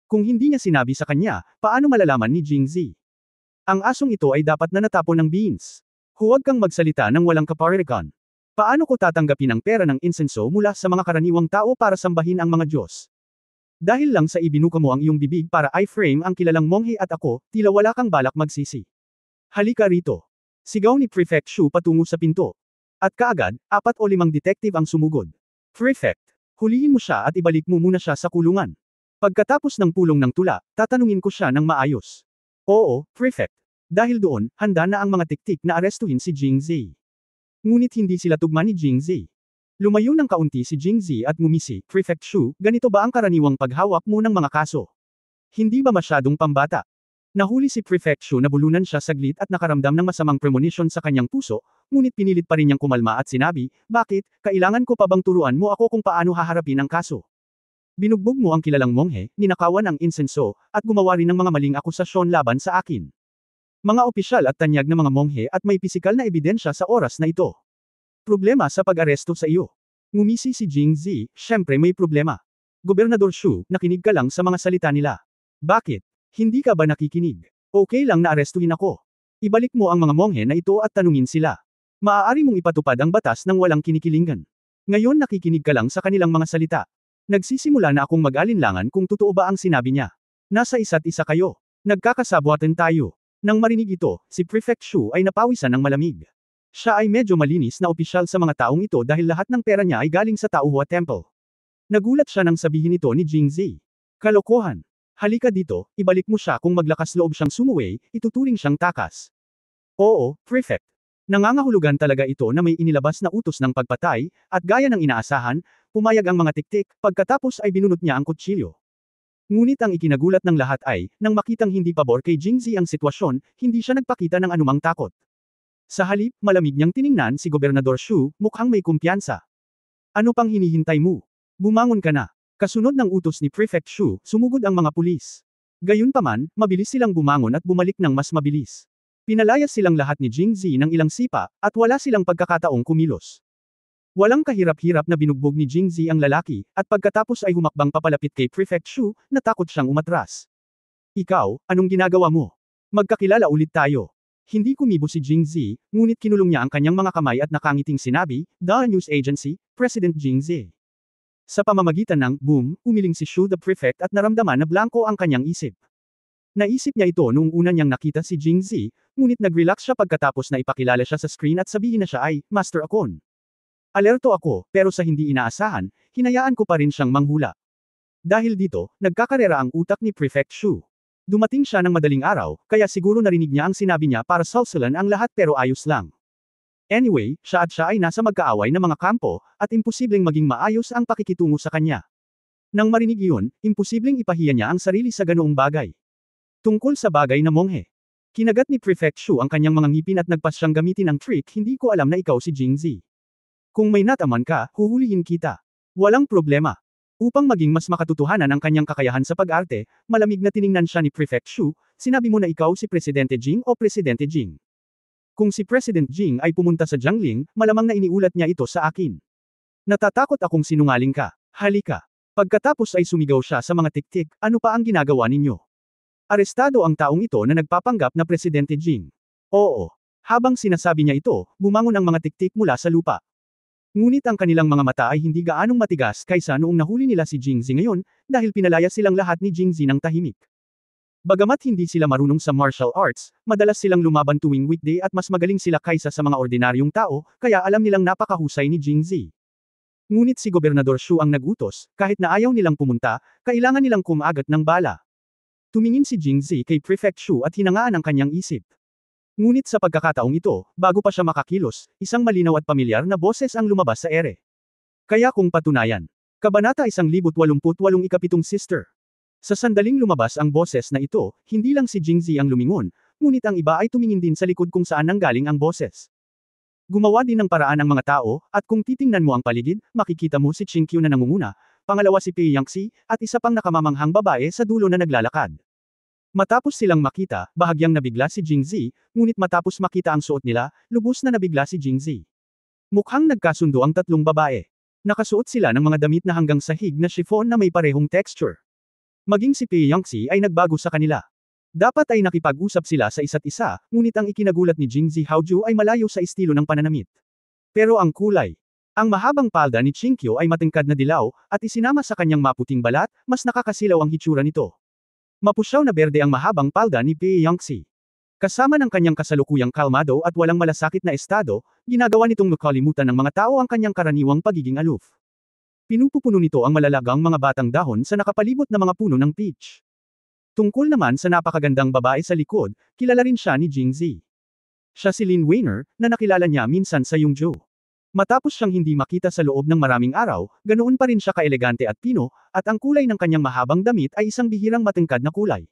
Kung hindi niya sinabi sa kanya, paano malalaman ni Jingzi? Ang asong ito ay dapat na natapon ng beans. Huwag kang magsalita ng walang kaparirikan. Paano ko tatanggapin ang pera ng insenso mula sa mga karaniwang tao para sambahin ang mga Diyos? Dahil lang sa ibinuka mo ang iyong bibig para i-frame ang kilalang monghe at ako, tila wala kang balak magsisi. Halika rito. Sigaw ni Prefect Shu patungo sa pinto. At kaagad, 4 o 5 detective ang sumugod. Prefect, hulihin mo siya at ibalik mo muna siya sa kulungan. Pagkatapos ng pulong ng tula, tatanungin ko siya ng maayos. Oo, Prefect. Dahil doon, handa na ang mga tiktik na arestuhin si Jingzi. Ngunit hindi sila tugma ni Jingzi. Lumayo ng kaunti si Jingzi at ngumisi, Prefect Shu, ganito ba ang karaniwang paghawak mo ng mga kaso? Hindi ba masyadong pambata? Nahuli si Prefect Shu na bulunan siya saglit at nakaramdam ng masamang premonition sa kanyang puso, ngunit pinilit pa rin niyang kumalma at sinabi, bakit, kailangan ko pa bang turuan mo ako kung paano haharapin ang kaso? Binugbog mo ang kilalang monghe, ninakawan ang insenso, at gumawa rin ng mga maling akusasyon laban sa akin. Mga opisyal at tanyag na mga monghe at may pisikal na ebidensya sa oras na ito. Problema sa pag-aresto sa iyo. Ngumisi si Jingzi, syempre may problema. Gobernador Shu, nakinig ka lang sa mga salita nila. Bakit? Hindi ka ba nakikinig? Okay lang na arestuhin ako. Ibalik mo ang mga monghe na ito at tanungin sila. Maaari mong ipatupad ang batas ng walang kinikilingan. Ngayon nakikinig ka lang sa kanilang mga salita. Nagsisimula na akong mag-alinlangan kung totoo ba ang sinabi niya. Nasa isa't isa kayo. Nagkakasabwatan tayo. Nang marinig ito, si Prefect Shu ay napawisan ng malamig. Siya ay medyo malinis na opisyal sa mga taong ito dahil lahat ng pera niya ay galing sa Taohua Temple. Nagulat siya nang sabihin ito ni Jingzi. Kalokohan. Halika dito, ibalik mo siya kung maglakas loob siyang sumuway, ituturing siyang takas. Oo, Prefect. Nangangahulugan talaga ito na may inilabas na utos ng pagpatay, at gaya ng inaasahan, pumayag ang mga tiktik, pagkatapos ay binunot niya ang kutsilyo. Ngunit ang ikinagulat ng lahat ay, nang makitang hindi pabor kay Jingzi ang sitwasyon, hindi siya nagpakita ng anumang takot. Sa halip, malamig niyang tiningnan si Gobernador Shu, mukhang may kumpiyansa. Ano pang hinihintay mo? Bumangon ka na. Kasunod ng utos ni Prefect Shu, sumugod ang mga pulis. Gayunpaman, mabilis silang bumangon at bumalik ng mas mabilis. Pinalayas silang lahat ni Jingzi ng ilang sipa, at wala silang pagkakataong kumilos. Walang kahirap-hirap na binugbog ni Jingzi ang lalaki, at pagkatapos ay humakbang papalapit kay Prefect Shu, natakot siyang umatras. Ikaw, anong ginagawa mo? Magkakilala ulit tayo. Hindi kumibo si Jingzi, ngunit kinulong niya ang kanyang mga kamay at nakangiting sinabi, "The News Agency, President Jingzi." Sa pamamagitan ng boom, umiling si Shu the Prefect at naramdaman na blanko ang kanyang isip. Naisip niya ito noong una niyang nakita si Jingzi, ngunit nag-relax siya pagkatapos na ipakilala siya sa screen at sabihin na siya ay, Master Akon. Alerto ako, pero sa hindi inaasahan, hinayaan ko pa rin siyang manghula. Dahil dito, nagkakarera ang utak ni Prefect Shu. Dumating siya ng madaling araw, kaya siguro narinig niya ang sinabi niya para salsalan ang lahat pero ayos lang. Anyway, siya ay nasa magkaaway na mga kampo, at imposibleng maging maayos ang pakikitungo sa kanya. Nang marinig iyon, imposibleng ipahiya niya ang sarili sa ganoong bagay. Tungkol sa bagay na monghe. Kinagat ni Prefect Shu ang kanyang mga ngipin at nagpas siyang gamitin ang trick, hindi ko alam na ikaw si Jingzi. Kung may nataman ka, huhulihin kita. Walang problema. Upang maging mas makatotohanan ang kanyang kakayahan sa pag-arte, malamig na tiningnan siya ni Prefect Shu, sinabi mo na ikaw si Presidente Jing o Presidente Jing. Kung si President Jing ay pumunta sa Jiangling, malamang na iniulat niya ito sa akin. Natatakot akong sinungaling ka. Halika. Pagkatapos ay sumigaw siya sa mga tiktik, ano pa ang ginagawa ninyo? Arestado ang taong ito na nagpapanggap na Presidente Jing. Oo. Habang sinasabi niya ito, bumangon ang mga tiktik mula sa lupa. Ngunit ang kanilang mga mata ay hindi gaanong matigas kaysa noong nahuli nila si Jingzi ngayon, dahil pinalaya silang lahat ni Jingzi ng tahimik. Bagamat hindi sila marunong sa martial arts, madalas silang lumaban tuwing weekday at mas magaling sila kaysa sa mga ordinaryong tao, kaya alam nilang napakahusay ni Jingzi. Ngunit si Gobernador Shu ang nagutos, kahit na ayaw nilang pumunta, kailangan nilang kumagat ng bala. Tumingin si Jingzi kay Prefect Shu at hinangaan ang kanyang isip. Ngunit sa pagkakataong ito, bago pa siya makakilos, isang malinaw at pamilyar na boses ang lumabas sa ere. Kaya kung patunayan. Kabanata 1088 ikapitong sister. Sa sandaling lumabas ang boses na ito, hindi lang si Jingzi ang lumingon, ngunit ang iba ay tumingin din sa likod kung saan nanggaling ang boses. Gumawa din ng paraan ang mga tao, at kung titingnan mo ang paligid, makikita mo si Qingqiu na nangunguna, pangalawa si Pei Yangxi, at isa pang nakamamanghang babae sa dulo na naglalakad. Matapos silang makita, bahagyang nabigla si Jingzi, ngunit matapos makita ang suot nila, lubos na nabigla si Jingzi. Mukhang nagkasundo ang tatlong babae. Nakasuot sila ng mga damit na hanggang sahig na chiffon na may parehong texture. Maging si Pei Yangxi ay nagbago sa kanila. Dapat ay nakipag-usap sila sa isa't isa, ngunit ang ikinagulat ni Jingzi Haoju ay malayo sa estilo ng pananamit. Pero ang kulay. Ang mahabang palda ni Qingqiu ay matingkad na dilaw, at isinama sa kanyang maputing balat, mas nakakasilaw ang hitsura nito. Mapusyaw na berde ang mahabang palda ni Pei Yangxi. Kasama ng kanyang kasalukuyang kalmado at walang malasakit na estado, ginagawa nitong makalimutan ng mga tao ang kanyang karaniwang pagiging aloof. Pinupupuno nito ang malalagang mga batang dahon sa nakapalibot na mga puno ng peach. Tungkol naman sa napakagandang babae sa likod, kilala rin siya ni Jingzi. Siya si Lin Weiner, na nakilala niya minsan sa Yongzhou. Matapos siyang hindi makita sa loob ng maraming araw, ganoon pa rin siya kaelegante at pino, at ang kulay ng kanyang mahabang damit ay isang bihirang matingkad na kulay.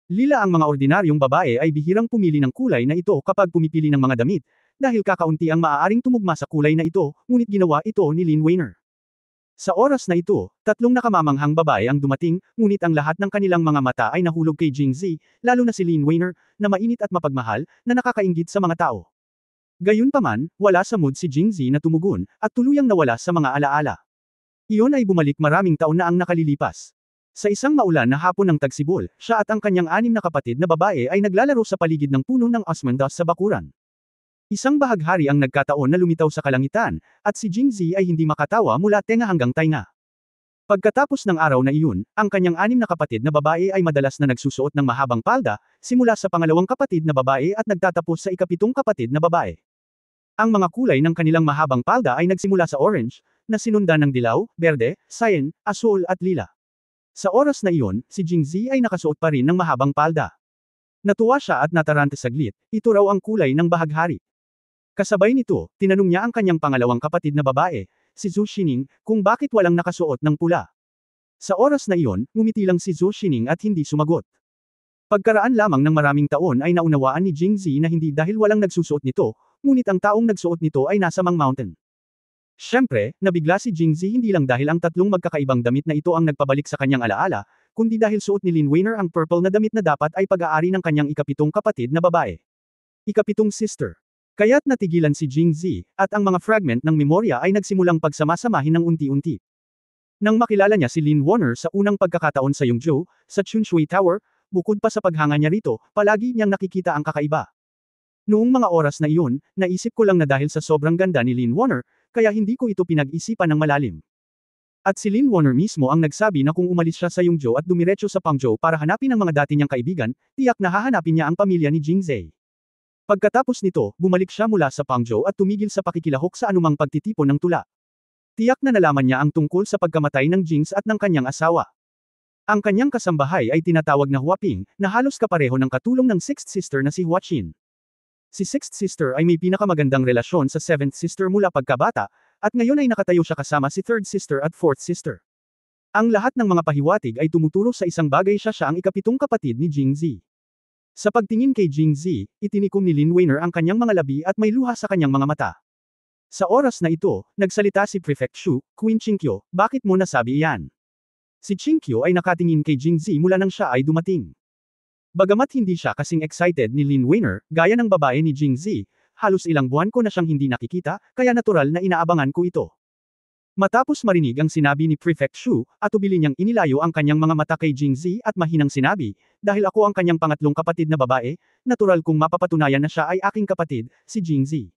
Lila ang mga ordinaryong babae ay bihirang pumili ng kulay na ito kapag pumipili ng mga damit, dahil kakaunti ang maaaring tumugma sa kulay na ito, ngunit ginawa ito ni Lin Weiner. Sa oras na ito, tatlong nakamamanghang babae ang dumating, ngunit ang lahat ng kanilang mga mata ay nahulog kay Jingzi, lalo na si Lin Weiner, na mainit at mapagmahal, na nakakainggit sa mga tao. Gayunpaman, wala sa mood si Jingzi na tumugon, at tuluyang nawala sa mga alaala. Iyon ay bumalik maraming taon na ang nakalilipas. Sa isang maulan na hapon ng tagsibol, siya at ang kanyang 6 na kapatid na babae ay naglalaro sa paligid ng puno ng Osmanthus sa bakuran. Isang bahaghari ang nagkataon na lumitaw sa kalangitan, at si Jingzi ay hindi makatawa mula tenga hanggang tainga. Pagkatapos ng araw na iyon, ang kanyang 6 na kapatid na babae ay madalas na nagsusuot ng mahabang palda, simula sa pangalawang kapatid na babae at nagtatapos sa ika-7 kapatid na babae. Ang mga kulay ng kanilang mahabang palda ay nagsimula sa orange, na sinundan ng dilaw, berde, cyan, asul at lila. Sa oras na iyon, si Jingzi ay nakasuot pa rin ng mahabang palda. Natuwa siya at natarante saglit, ito raw ang kulay ng bahaghari. Kasabay nito, tinanong niya ang kanyang pangalawang kapatid na babae, si Zhu Xining, kung bakit walang nakasuot ng pula. Sa oras na iyon, ngumiti lang si Zhu Xining at hindi sumagot. Pagkaraan lamang ng maraming taon ay naunawaan ni Jingzi na hindi dahil walang nagsusuot nito, ngunit ang taong nagsuot nito ay nasa Mang Mountain. Siyempre, nabigla si Jingzi hindi lang dahil ang 3 magkakaibang damit na ito ang nagpabalik sa kanyang alaala, kundi dahil suot ni Lin Weiner ang purple na damit na dapat ay pag-aari ng kanyang ika-7 kapatid na babae. Ika-7 sister. Kaya't natigilan si Jingzi, at ang mga fragment ng memorya ay nagsimulang pagsamasamahin ng unti-unti. Nang makilala niya si Lin Weiner sa unang pagkakataon sa Yongzhou, sa Chunshui Tower, bukod pa sa paghanga niya rito, palagi niyang nakikita ang kakaiba. Noong mga oras na iyon, naisip ko lang na dahil sa sobrang ganda ni Lin Weiner, kaya hindi ko ito pinag-isipan ng malalim. At si Lin Weiner mismo ang nagsabi na kung umalis siya sa Yongzhou at dumiretso sa Pangzhou para hanapin ang mga dati niyang kaibigan, tiyak na hahanapin niya ang pamilya ni Jingzi. Pagkatapos nito, bumalik siya mula sa Pangzhou at tumigil sa pakikilahok sa anumang pagtitipon ng tula. Tiyak na nalaman niya ang tungkol sa pagkamatay ng Jings at ng kanyang asawa. Ang kanyang kasambahay ay tinatawag na Huaping, na halos kapareho ng katulong ng 6th sister na si Huaqin. Si 6th sister ay may pinakamagandang relasyon sa 7th sister mula pagkabata, at ngayon ay nakatayo siya kasama si 3rd sister at 4th sister. Ang lahat ng mga pahiwatig ay tumuturo sa isang bagay siya ang ika-7 kapatid ni Jingzi. Sa pagtingin kay Jingzi, itinikom ni Lin Weiner ang kanyang mga labi at may luha sa kanyang mga mata. Sa oras na ito, nagsalita si Prefect Shu, Queen Qingqiu, bakit mo nasabi iyan? Si Qingqiu ay nakatingin kay Jingzi mula nang siya ay dumating. Bagamat hindi siya kasing excited ni Lin Weiner, gaya ng babae ni Jingzi, halos ilang buwan ko na siyang hindi nakikita, kaya natural na inaabangan ko ito. Matapos marinig ang sinabi ni Prefect Shu, at ubili niyang inilayo ang kanyang mga mata kay Jingzi at mahinang sinabi, dahil ako ang kanyang pangatlong kapatid na babae, natural kung mapapatunayan na siya ay aking kapatid, si Jingzi.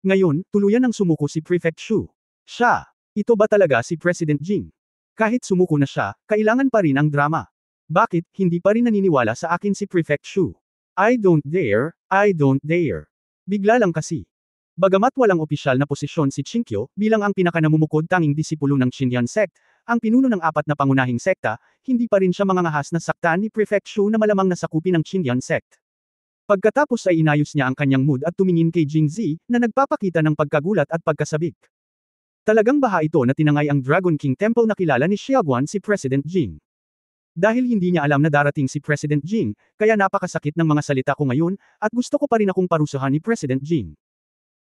Ngayon, tuluyan ang sumuko si Prefect Shu. Siya, ito ba talaga si President Jing? Kahit sumuko na siya, kailangan pa rin ang drama. Bakit, hindi pa rin naniniwala sa akin si Prefect Shu? I don't dare, I don't dare. Bigla lang kasi. Bagamat walang opisyal na posisyon si Qingqiu, bilang ang pinakanamumukod tanging disipulo ng Qinyan sect, ang pinuno ng 4 na pangunahing sekta, hindi pa rin siya mangangahas na saktan ni Prefect Shu na malamang nasakupin ng Qinyan sect. Pagkatapos ay inayos niya ang kanyang mood at tumingin kay Jingzi, na nagpapakita ng pagkagulat at pagkasabik. Talagang baha ito na tinangay ang Dragon King Temple na kilala ni Xiaoguan si President Jing. Dahil hindi niya alam na darating si President Jing, kaya napakasakit ng mga salita ko ngayon, at gusto ko pa rin akong parusahan ni President Jing.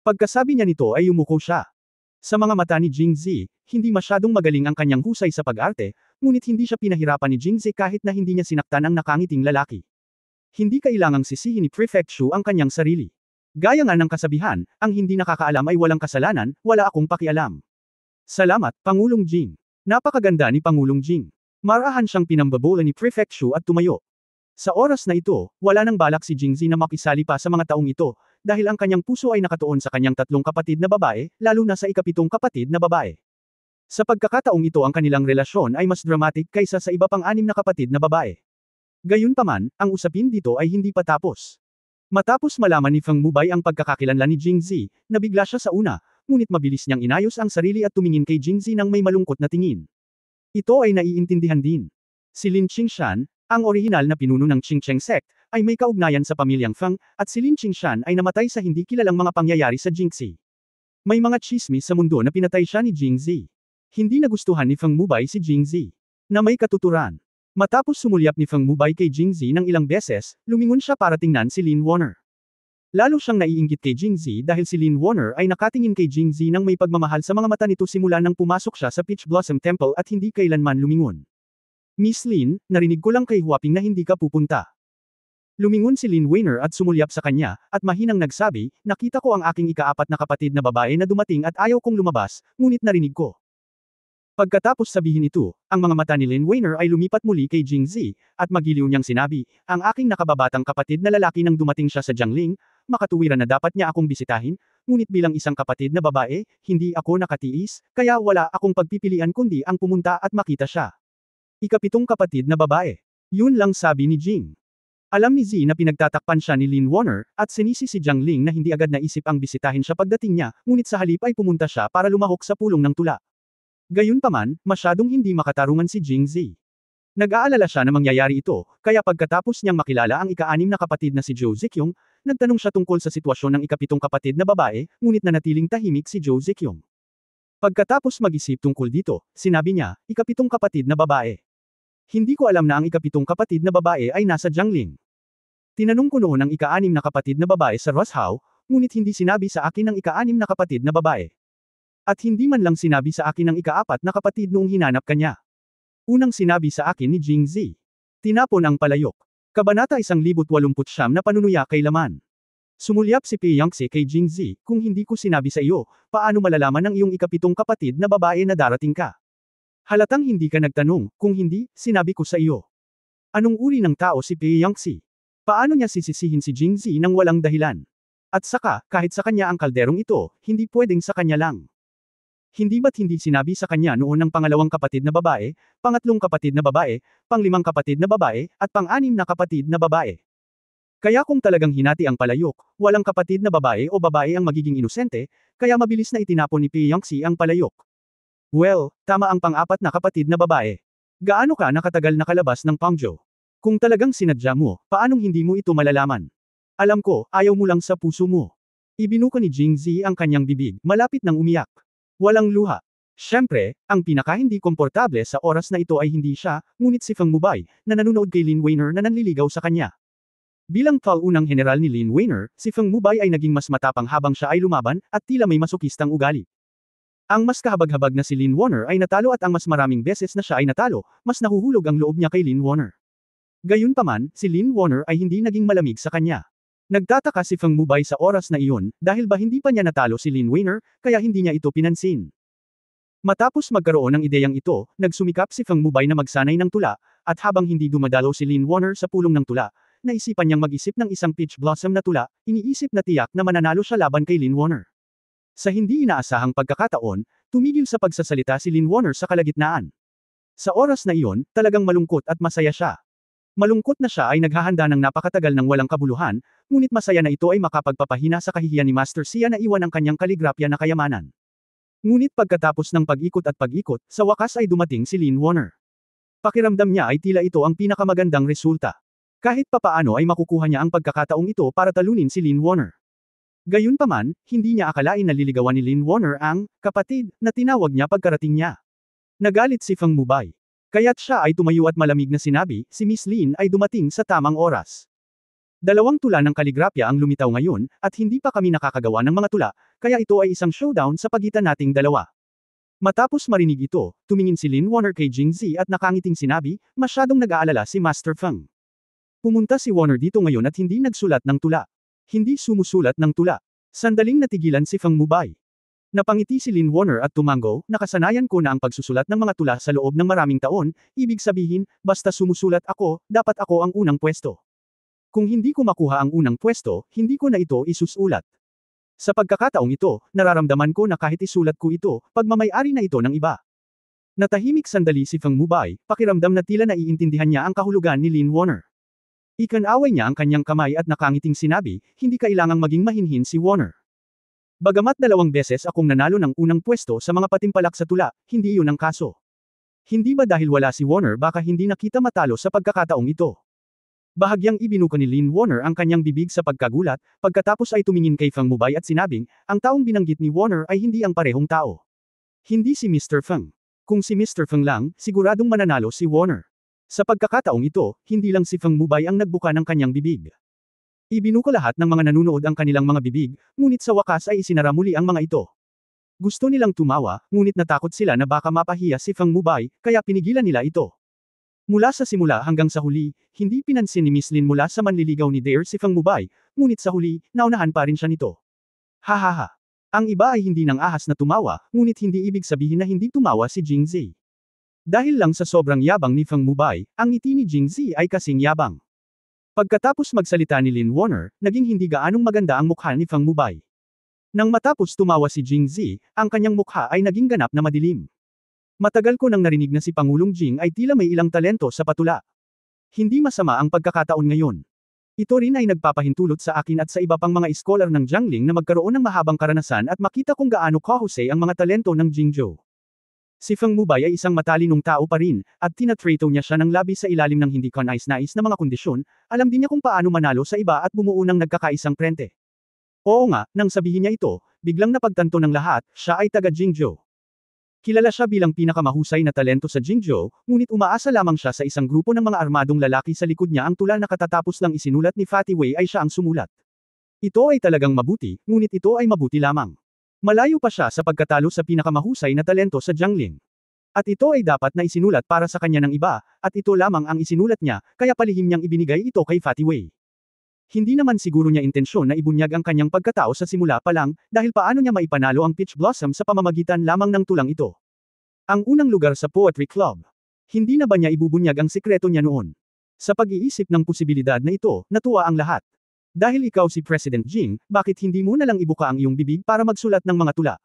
Pagkasabi niya nito ay umuko siya. Sa mga mata ni Jingzi, hindi masyadong magaling ang kanyang husay sa pag-arte, ngunit hindi siya pinahirapan ni Jingzi kahit na hindi niya sinaktan ang nakangiting lalaki. Hindi kailangang sisihin ni Prefect Shu ang kanyang sarili. Gaya nga ng kasabihan, ang hindi nakakaalam ay walang kasalanan, wala akong pakialam. Salamat, Pangulong Jing. Napakaganda ni Pangulong Jing. Marahan siyang pinambabola ni Prefect Shu at tumayo. Sa oras na ito, wala nang balak si Jingzi na makisali pa sa mga taong ito, dahil ang kanyang puso ay nakatuon sa kanyang 3 kapatid na babae, lalo na sa ika-7 kapatid na babae. Sa pagkakataong ito ang kanilang relasyon ay mas dramatic kaysa sa iba pang 6 na kapatid na babae. Gayunpaman, ang usapin dito ay hindi pa tapos. Matapos malaman ni Feng Mubay ang pagkakakilanlan ni Jingzi, nabigla siya sa una, ngunit mabilis niyang inayos ang sarili at tumingin kay Jingzi nang may malungkot na tingin. Ito ay naiintindihan din. Si Lin Qingshan, ang orihinal na pinuno ng Qingcheng sect, ay may kaugnayan sa pamilyang Feng, at si Lin Qingshan ay namatay sa hindi kilalang mga pangyayari sa Jingxi. May mga chismis sa mundo na pinatay siya ni Jingzi. Hindi nagustuhan ni Feng Mubay si Jingzi, na may katuturan. Matapos sumulyap ni Feng Mubay kay Jingzi ng ilang beses, lumingon siya para tingnan si Lin Weiner. Lalo siyang naiinggit kay Jingzi dahil si Lin Weiner ay nakatingin kay Jingzi nang may pagmamahal sa mga mata nito simula nang pumasok siya sa Peach Blossom Temple at hindi kailanman lumingon. Miss Lin, narinig ko lang kay Huaping na hindi ka pupunta. Lumingon si Lin Weiner at sumulyap sa kanya, at mahinang nagsabi, nakita ko ang aking ika-4 na kapatid na babae na dumating at ayaw kong lumabas, ngunit narinig ko. Pagkatapos sabihin ito, ang mga mata ni Lin Weiner ay lumipat muli kay Jingzi, at magiliw niyang sinabi, ang aking nakababatang kapatid na lalaki nang dumating siya sa Jiangling, makatuwiran na dapat niya akong bisitahin, ngunit bilang isang kapatid na babae, hindi ako nakatiis, kaya wala akong pagpipilian kundi ang pumunta at makita siya. Ikapitong kapatid na babae. Yun lang sabi ni Jing. Alam ni Z na pinagtatakpan siya ni Lin Warner, at sinisi si Jiang Ling na hindi agad naisip ang bisitahin siya pagdating niya, ngunit sa halip ay pumunta siya para lumahok sa pulong ng tula. Gayunpaman, masyadong hindi makatarungan si Jing Z. Nag-aalala siya na mangyayari ito, kaya pagkatapos niyang makilala ang ika-6 na kapatid na si Zhou Ziqiong, nagtanong siya tungkol sa sitwasyon ng ikapitong kapatid na babae, ngunit nanatiling tahimik si Zhou Ziqiong. Pagkatapos mag-isip tungkol dito, sinabi niya, ikapitong kapatid na babae. Hindi ko alam na ang ikapitong kapatid na babae ay nasa Jiangling. Tinanong ko noon ang ika-6 na kapatid na babae sa Roshao, ngunit hindi sinabi sa akin ng ika-6 na kapatid na babae. At hindi man lang sinabi sa akin ng ika-4 na kapatid noong hinanap kanya. Unang sinabi sa akin ni Jing Z. Tinapon ang palayok. Kabanata 1089 na panunuya kay laman. Sumulyap si Pi Yangtze kay Jing Z, kung hindi ko sinabi sa iyo, paano malalaman ng iyong ikapitong kapatid na babae na darating ka? Halatang hindi ka nagtanong, kung hindi, sinabi ko sa iyo. Anong uri ng tao si Pi Yangtze? Paano niya sisisihin si Jing Z nang walang dahilan? At saka, kahit sa kanya ang kalderong ito, hindi pwedeng sa kanya lang. Hindi ba't hindi sinabi sa kanya noon ng pangalawang kapatid na babae, pangatlong kapatid na babae, panglimang kapatid na babae, at pang-6 na kapatid na babae? Kaya kung talagang hinati ang palayok, walang kapatid na babae o babae ang magiging inosente, kaya mabilis na itinapon ni Pi Yangtze ang palayok. Well, tama ang pang-4 na kapatid na babae. Gaano ka nakatagal nakalabas ng Pangzhou? Kung talagang sinadya mo, paanong hindi mo ito malalaman? Alam ko, ayaw mo lang sa puso mo. Ibinuka ni Jing Z ang kanyang bibig, malapit nang umiyak. Walang luha. Siyempre, ang pinaka-hindi komportable sa oras na ito ay hindi siya, ngunit si Feng Mubay, na nanonood kay Lin Weiner na nanliligaw sa kanya. Bilang unang general ni Lin Weiner, si Feng Mubay ay naging mas matapang habang siya ay lumaban, at tila may masokistang ugali. Ang mas kahabag-habag na si Lin Warner ay natalo at ang mas maraming beses na siya ay natalo, mas nahuhulog ang loob niya kay Lin Warner. Gayunpaman, si Lin Warner ay hindi naging malamig sa kanya. Nagtataka si Feng Mubay sa oras na iyon, dahil ba hindi pa niya natalo si Lin Weiner, kaya hindi niya ito pinansin. Matapos magkaroon ng ideyang ito, nagsumikap si Feng Mubay na magsanay ng tula, at habang hindi dumadalo si Lin Warner sa pulong ng tula, naisipan niyang mag-isip ng isang peach blossom na tula, iniisip na tiyak na mananalo siya laban kay Lin Warner. Sa hindi inaasahang pagkakataon, tumigil sa pagsasalita si Lin Warner sa kalagitnaan. Sa oras na iyon, talagang malungkot at masaya siya. Malungkot na siya ay naghahanda ng napakatagal ng walang kabuluhan, ngunit masaya na ito ay makapagpapahina sa kahihiyan ni Master Xia na iwan ang kanyang kaligrapya na kayamanan. Ngunit pagkatapos ng pag-ikot at pag-ikot, sa wakas ay dumating si Lin Warner. Pakiramdam niya ay tila ito ang pinakamagandang resulta. Kahit papaano ay makukuha niya ang pagkakataong ito para talunin si Lin Warner. Gayunpaman, hindi niya akalain na liligawan ni Lin Warner ang kapatid na tinawag niya pagkarating niya. Nagalit si Feng Mubay. Kaya't siya ay tumayo at malamig na sinabi, si Miss Lin ay dumating sa tamang oras. 2 tula ng kaligrapya ang lumitaw ngayon, at hindi pa kami nakakagawa ng mga tula, kaya ito ay isang showdown sa pagitan nating dalawa. Matapos marinig ito, tumingin si Lin Warner kay Jing Z at nakangiting sinabi, masyadong nag-aalala si Master Feng. Pumunta si Warner dito ngayon at hindi nagsulat ng tula. Hindi sumusulat ng tula. Sandaling natigilan si Feng Mubay. Napangiti si Lin Warner at tumango, nakasanayan ko na ang pagsusulat ng mga tula sa loob ng maraming taon, ibig sabihin, basta sumusulat ako, dapat ako ang unang pwesto. Kung hindi ko makuha ang unang pwesto, hindi ko na ito isusulat. Sa pagkakataong ito, nararamdaman ko na kahit isulat ko ito, pagmamay-ari na ito ng iba. Natahimik sandali si Feng Mubay, pakiramdam na tila naiintindihan niya ang kahulugan ni Lin Warner. Ikanaway niya ang kanyang kamay at nakangiting sinabi, hindi kailangang maging mahinhin si Warner. Bagamat 2 beses akong nanalo ng unang pwesto sa mga patimpalak sa tula, hindi yun ang kaso. Hindi ba dahil wala si Warner baka hindi na kita matalo sa pagkakataong ito? Bahagyang ibinuka ni Lin Warner ang kanyang bibig sa pagkagulat, pagkatapos ay tumingin kay Feng Mubay at sinabing, ang taong binanggit ni Warner ay hindi ang parehong tao. Hindi si Mr. Feng. Kung si Mr. Feng lang, siguradong mananalo si Warner. Sa pagkakataong ito, hindi lang si Feng Mubay ang nagbuka ng kanyang bibig. Ibinuka lahat ng mga nanunood ang kanilang mga bibig, ngunit sa wakas ay isinara muli ang mga ito. Gusto nilang tumawa, ngunit natakot sila na baka mapahiya si Feng Mubay, kaya pinigilan nila ito. Mula sa simula hanggang sa huli, hindi pinansin ni Miss Lin mula sa manliligaw ni Dare si Feng Mubay, ngunit sa huli, naunahan pa rin siya nito. Hahaha. Ang iba ay hindi nang ahas na tumawa, ngunit hindi ibig sabihin na hindi tumawa si Jing Z. Dahil lang sa sobrang yabang ni Feng Mubay, ang ngiti ni Jing Z ay kasing yabang. Pagkatapos magsalita ni Lin Warner, naging hindi gaanong maganda ang mukha ni Feng Mubay. Nang matapos tumawa si Jing Zi, ang kanyang mukha ay naging ganap na madilim. Matagal ko nang narinig na si Pangulong Jing ay tila may ilang talento sa patula. Hindi masama ang pagkakataon ngayon. Ito rin ay nagpapahintulot sa akin at sa iba pang mga iskolar ng Jiangling na magkaroon ng mahabang karanasan at makita kung gaano kahusay ang mga talento ng Jingzhou. Si Feng Mubay ay isang matalinong tao pa rin, at tinatrato niya siya ng labis sa ilalim ng hindi kanais-nais na mga kondisyon, alam din niya kung paano manalo sa iba at bumuo ng nagkakaisang frente. Oo nga, nang sabihin niya ito, biglang napagtanto ng lahat, siya ay taga Jingzhou. Kilala siya bilang pinakamahusay na talento sa Jingzhou, ngunit umaasa lamang siya sa isang grupo ng mga armadong lalaki sa likod niya ang tula na katatapos lang isinulat ni Fatty Wei ay siya ang sumulat. Ito ay talagang mabuti, ngunit ito ay mabuti lamang. Malayo pa siya sa pagkatalo sa pinakamahusay na talento sa Jiangling. At ito ay dapat na isinulat para sa kanya ng iba, at ito lamang ang isinulat niya, kaya palihim niyang ibinigay ito kay Fatty Wei. Hindi naman siguro niya intensyon na ibunyag ang kanyang pagkatao sa simula pa lang, dahil paano niya maipanalo ang Peach Blossom sa pamamagitan lamang ng tulang ito. Ang unang lugar sa Poetry Club. Hindi na ba niya ibubunyag ang sikreto niya noon? Sa pag-iisip ng posibilidad na ito, natuwa ang lahat. Dahil ikaw si President Jing, bakit hindi mo na lang ibuka ang iyong bibig para magsulat ng mga tula?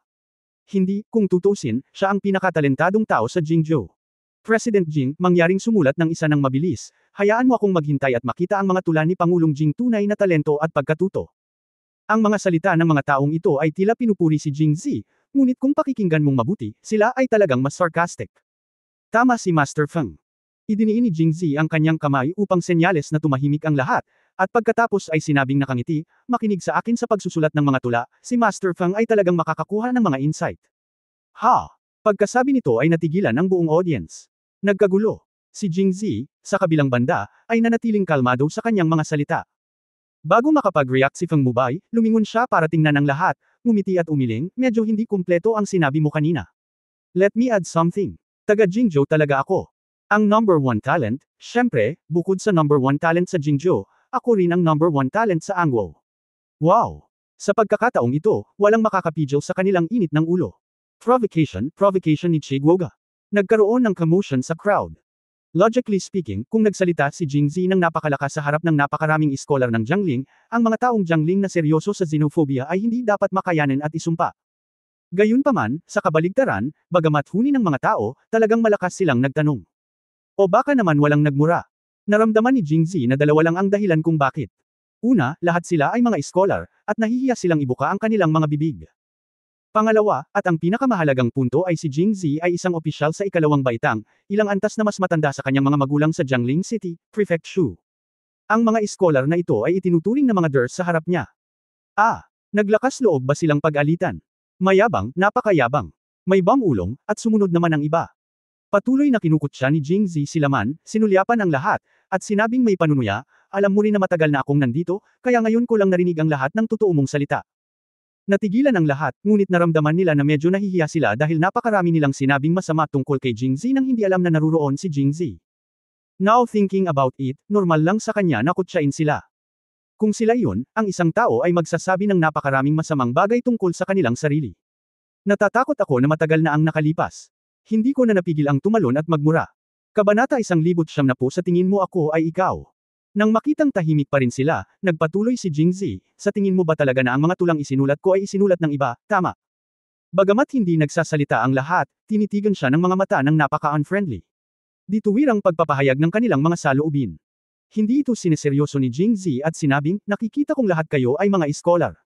Hindi, kung tutusin, siya ang pinakatalentadong tao sa Jingzhou. President Jing, mangyaring sumulat ng isa ng mabilis, hayaan mo akong maghintay at makita ang mga tula ni Pangulong Jing tunay na talento at pagkatuto. Ang mga salita ng mga taong ito ay tila pinupuri si Jing Zi, ngunit kung pakikinggan mong mabuti, sila ay talagang mas sarcastic. Tama si Master Feng. Idiniin ni Jing Zi ang kanyang kamay upang senyales na tumahimik ang lahat, at pagkatapos ay sinabing nakangiti, makinig sa akin sa pagsusulat ng mga tula, si Master Feng ay talagang makakakuha ng mga insight. Ha! Pagkasabi nito ay natigilan ang buong audience. Nagkagulo. Si Jing Zi, sa kabilang banda, ay nanatiling kalmado sa kanyang mga salita. Bago makapag-react si Feng Mubay, lumingon siya para tingnan ang lahat, ngumiti at umiling, medyo hindi kumpleto ang sinabi mo kanina. Let me add something. Taga Jingzhou talaga ako. Ang number one talent, syempre, bukod sa number one talent sa Jingzhou, ako rin ang number one talent sa Angwo. Wow! Sa pagkakataong ito, walang makakapigil sa kanilang init ng ulo. Provocation ni Chiguoga. Nagkaroon ng commotion sa crowd. Logically speaking, kung nagsalita si Jing Zi ng napakalakas sa harap ng napakaraming iskolar ng Jiangling, ang mga taong Jiangling na seryoso sa xenophobia ay hindi dapat makayanin at isumpa. Gayunpaman, sa kabaligtaran, bagamat huni ng mga tao, talagang malakas silang nagtanong. O baka naman walang nagmura. Naramdaman ni Jing Zi na dalawa lang ang dahilan kung bakit. Una, lahat sila ay mga iskolar, at nahihiya silang ibuka ang kanilang mga bibig. Pangalawa, at ang pinakamahalagang punto ay si Jing Zi ay isang opisyal sa ikalawang baitang, ilang antas na mas matanda sa kanyang mga magulang sa Jiangling City, Prefect Shu. Ang mga iskolar na ito ay itinuturing na mga durs sa harap niya. Naglakas loob ba silang pag-alitan? Mayabang, napakayabang. May bang-ulong, at sumunod naman ang iba. Patuloy na kinukutya ni Jing Zi sila man, sinulyapan ang lahat, at sinabing may panunuya, alam mo rin na matagal na akong nandito, kaya ngayon ko lang narinig ang lahat ng totoo mong salita. Natigilan ang lahat, ngunit naramdaman nila na medyo nahihiya sila dahil napakarami nilang sinabing masama tungkol kay Jing Zi nang hindi alam na naruroon si Jing Zi. Now thinking about it, normal lang sa kanya na kutsain sila. Kung sila iyon, ang isang tao ay magsasabi ng napakaraming masamang bagay tungkol sa kanilang sarili. Natatakot ako na matagal na ang nakalipas. Hindi ko na napigil ang tumalon at magmura. Kabanata 190 sa tingin mo ako ay ikaw. Nang makitang tahimik pa rin sila, nagpatuloy si Jing Zi, sa tingin mo ba talaga na ang mga tulang isinulat ko ay isinulat ng iba, tama? Bagamat hindi nagsasalita ang lahat, tinitigan siya ng mga mata ng napaka-unfriendly. Dituwirang pagpapahayag ng kanilang mga saloobin. Hindi ito sineseryoso ni Jing Zi at sinabing, nakikita kong lahat kayo ay mga iskolar.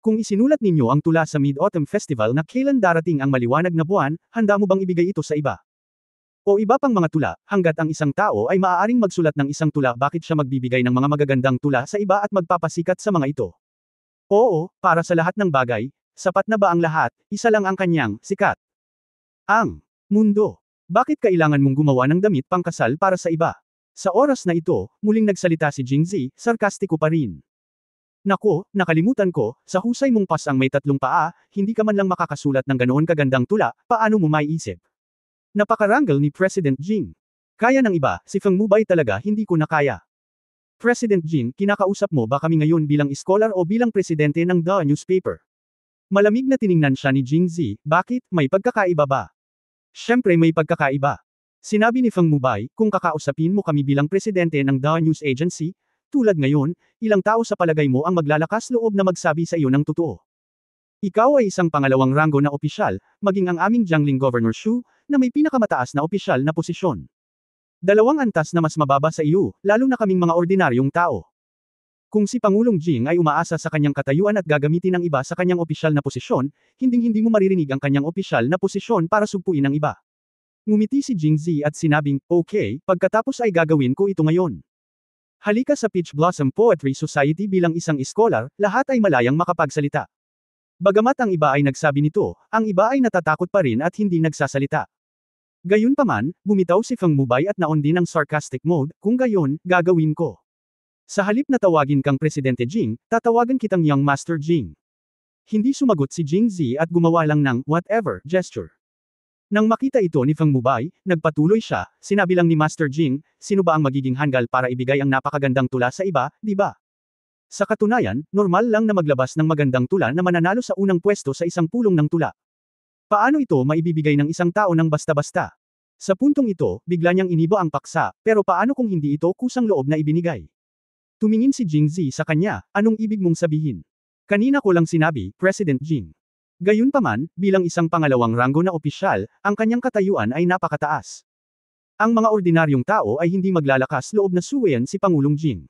Kung isinulat ninyo ang tula sa Mid-Autumn Festival na kailan darating ang maliwanag na buwan, handa mo bang ibigay ito sa iba? O iba pang mga tula, hanggat ang isang tao ay maaaring magsulat ng isang tula bakit siya magbibigay ng mga magagandang tula sa iba at magpapasikat sa mga ito? Oo, para sa lahat ng bagay, sapat na ba ang lahat, isa lang ang kanyang, sikat. Ang mundo. Bakit kailangan mong gumawa ng damit pangkasal para sa iba? Sa oras na ito, muling nagsalita si Jing Zi, sarkastiko pa rin. Nako, nakalimutan ko, sa husay mong pasang may 3 paa, hindi ka man lang makakasulat ng ganoon kagandang tula, paano mo maiisip? Napakarangal ni President Jing. Kaya ng iba, si Feng Mubay talaga hindi ko na kaya. President Jing, kinakausap mo ba kami ngayon bilang iskolar o bilang presidente ng The Newspaper? Malamig na tiningnan siya ni Jing Zi, bakit, may pagkakaiba ba? Siyempre may pagkakaiba. Sinabi ni Feng Mubay, kung kakausapin mo kami bilang presidente ng The News Agency, tulad ngayon, ilang tao sa palagay mo ang maglalakas loob na magsabi sa iyo ng totoo? Ikaw ay isang pangalawang ranggo na opisyal, maging ang aming Jiangling Governor Shu, na may pinakamataas na opisyal na posisyon. Dalawang antas na mas mababa sa iyo, lalo na kaming mga ordinaryong tao. Kung si Pangulong Jing ay umaasa sa kanyang katayuan at gagamitin ng iba sa kanyang opisyal na posisyon, hinding-hindi mo maririnig ang kanyang opisyal na posisyon para sugpuin ang iba. Ngumiti si Jing Zi at sinabing, okay, pagkatapos ay gagawin ko ito ngayon. Halika sa Peach Blossom Poetry Society bilang isang scholar, lahat ay malayang makapagsalita. Bagamat ang iba ay nagsabi nito, ang iba ay natatakot pa rin at hindi nagsasalita. Gayunpaman, bumitaw si Feng Mubay at naon din ang sarcastic mode, kung gayon, gagawin ko. Sa halip na tawagin kang Presidente Jing, tatawagan kitang Young Master Jing. Hindi sumagot si Jing Zi at gumawa lang ng whatever gesture. Nang makita ito ni Feng Mubay, nagpatuloy siya, sinabi lang ni Master Jing, sino ba ang magiging hanggal para ibigay ang napakagandang tula sa iba, di ba? Sa katunayan, normal lang na maglabas ng magandang tula na mananalo sa unang pwesto sa isang pulong ng tula. Paano ito maibibigay ng isang tao ng basta-basta? Sa puntong ito, bigla niyang iniba ang paksa, pero paano kung hindi ito kusang loob na ibinigay? Tumingin si Jing Zi sa kanya, anong ibig mong sabihin? Kanina ko lang sinabi, President Jing. Gayunpaman, bilang isang pangalawang ranggo na opisyal, ang kanyang katayuan ay napakataas. Ang mga ordinaryong tao ay hindi maglalakas loob na suwayan si Pangulong Jing.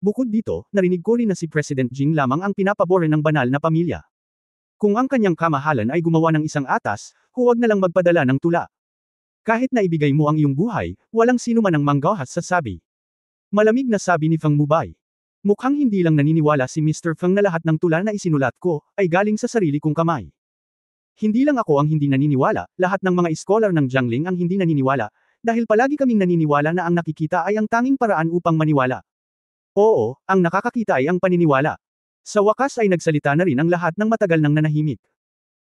Bukod dito, narinig ko rin na si President Jing lamang ang pinapabore ng banal na pamilya. Kung ang kanyang kamahalan ay gumawa ng isang atas, huwag na lang magpadala ng tula. Kahit na ibigay mo ang iyong buhay, walang sino man ang manggahas sa sabi. Malamig na sabi ni Feng Mubay. Mukhang hindi lang naniniwala si Mr. Feng na lahat ng tula na isinulat ko, ay galing sa sarili kong kamay. Hindi lang ako ang hindi naniniwala, lahat ng mga scholar ng Jiangling ang hindi naniniwala, dahil palagi kaming naniniwala na ang nakikita ay ang tanging paraan upang maniwala. Oo, ang nakakakita ay ang paniniwala. Sa wakas ay nagsalita na rin ang lahat ng matagal nang nanahimik.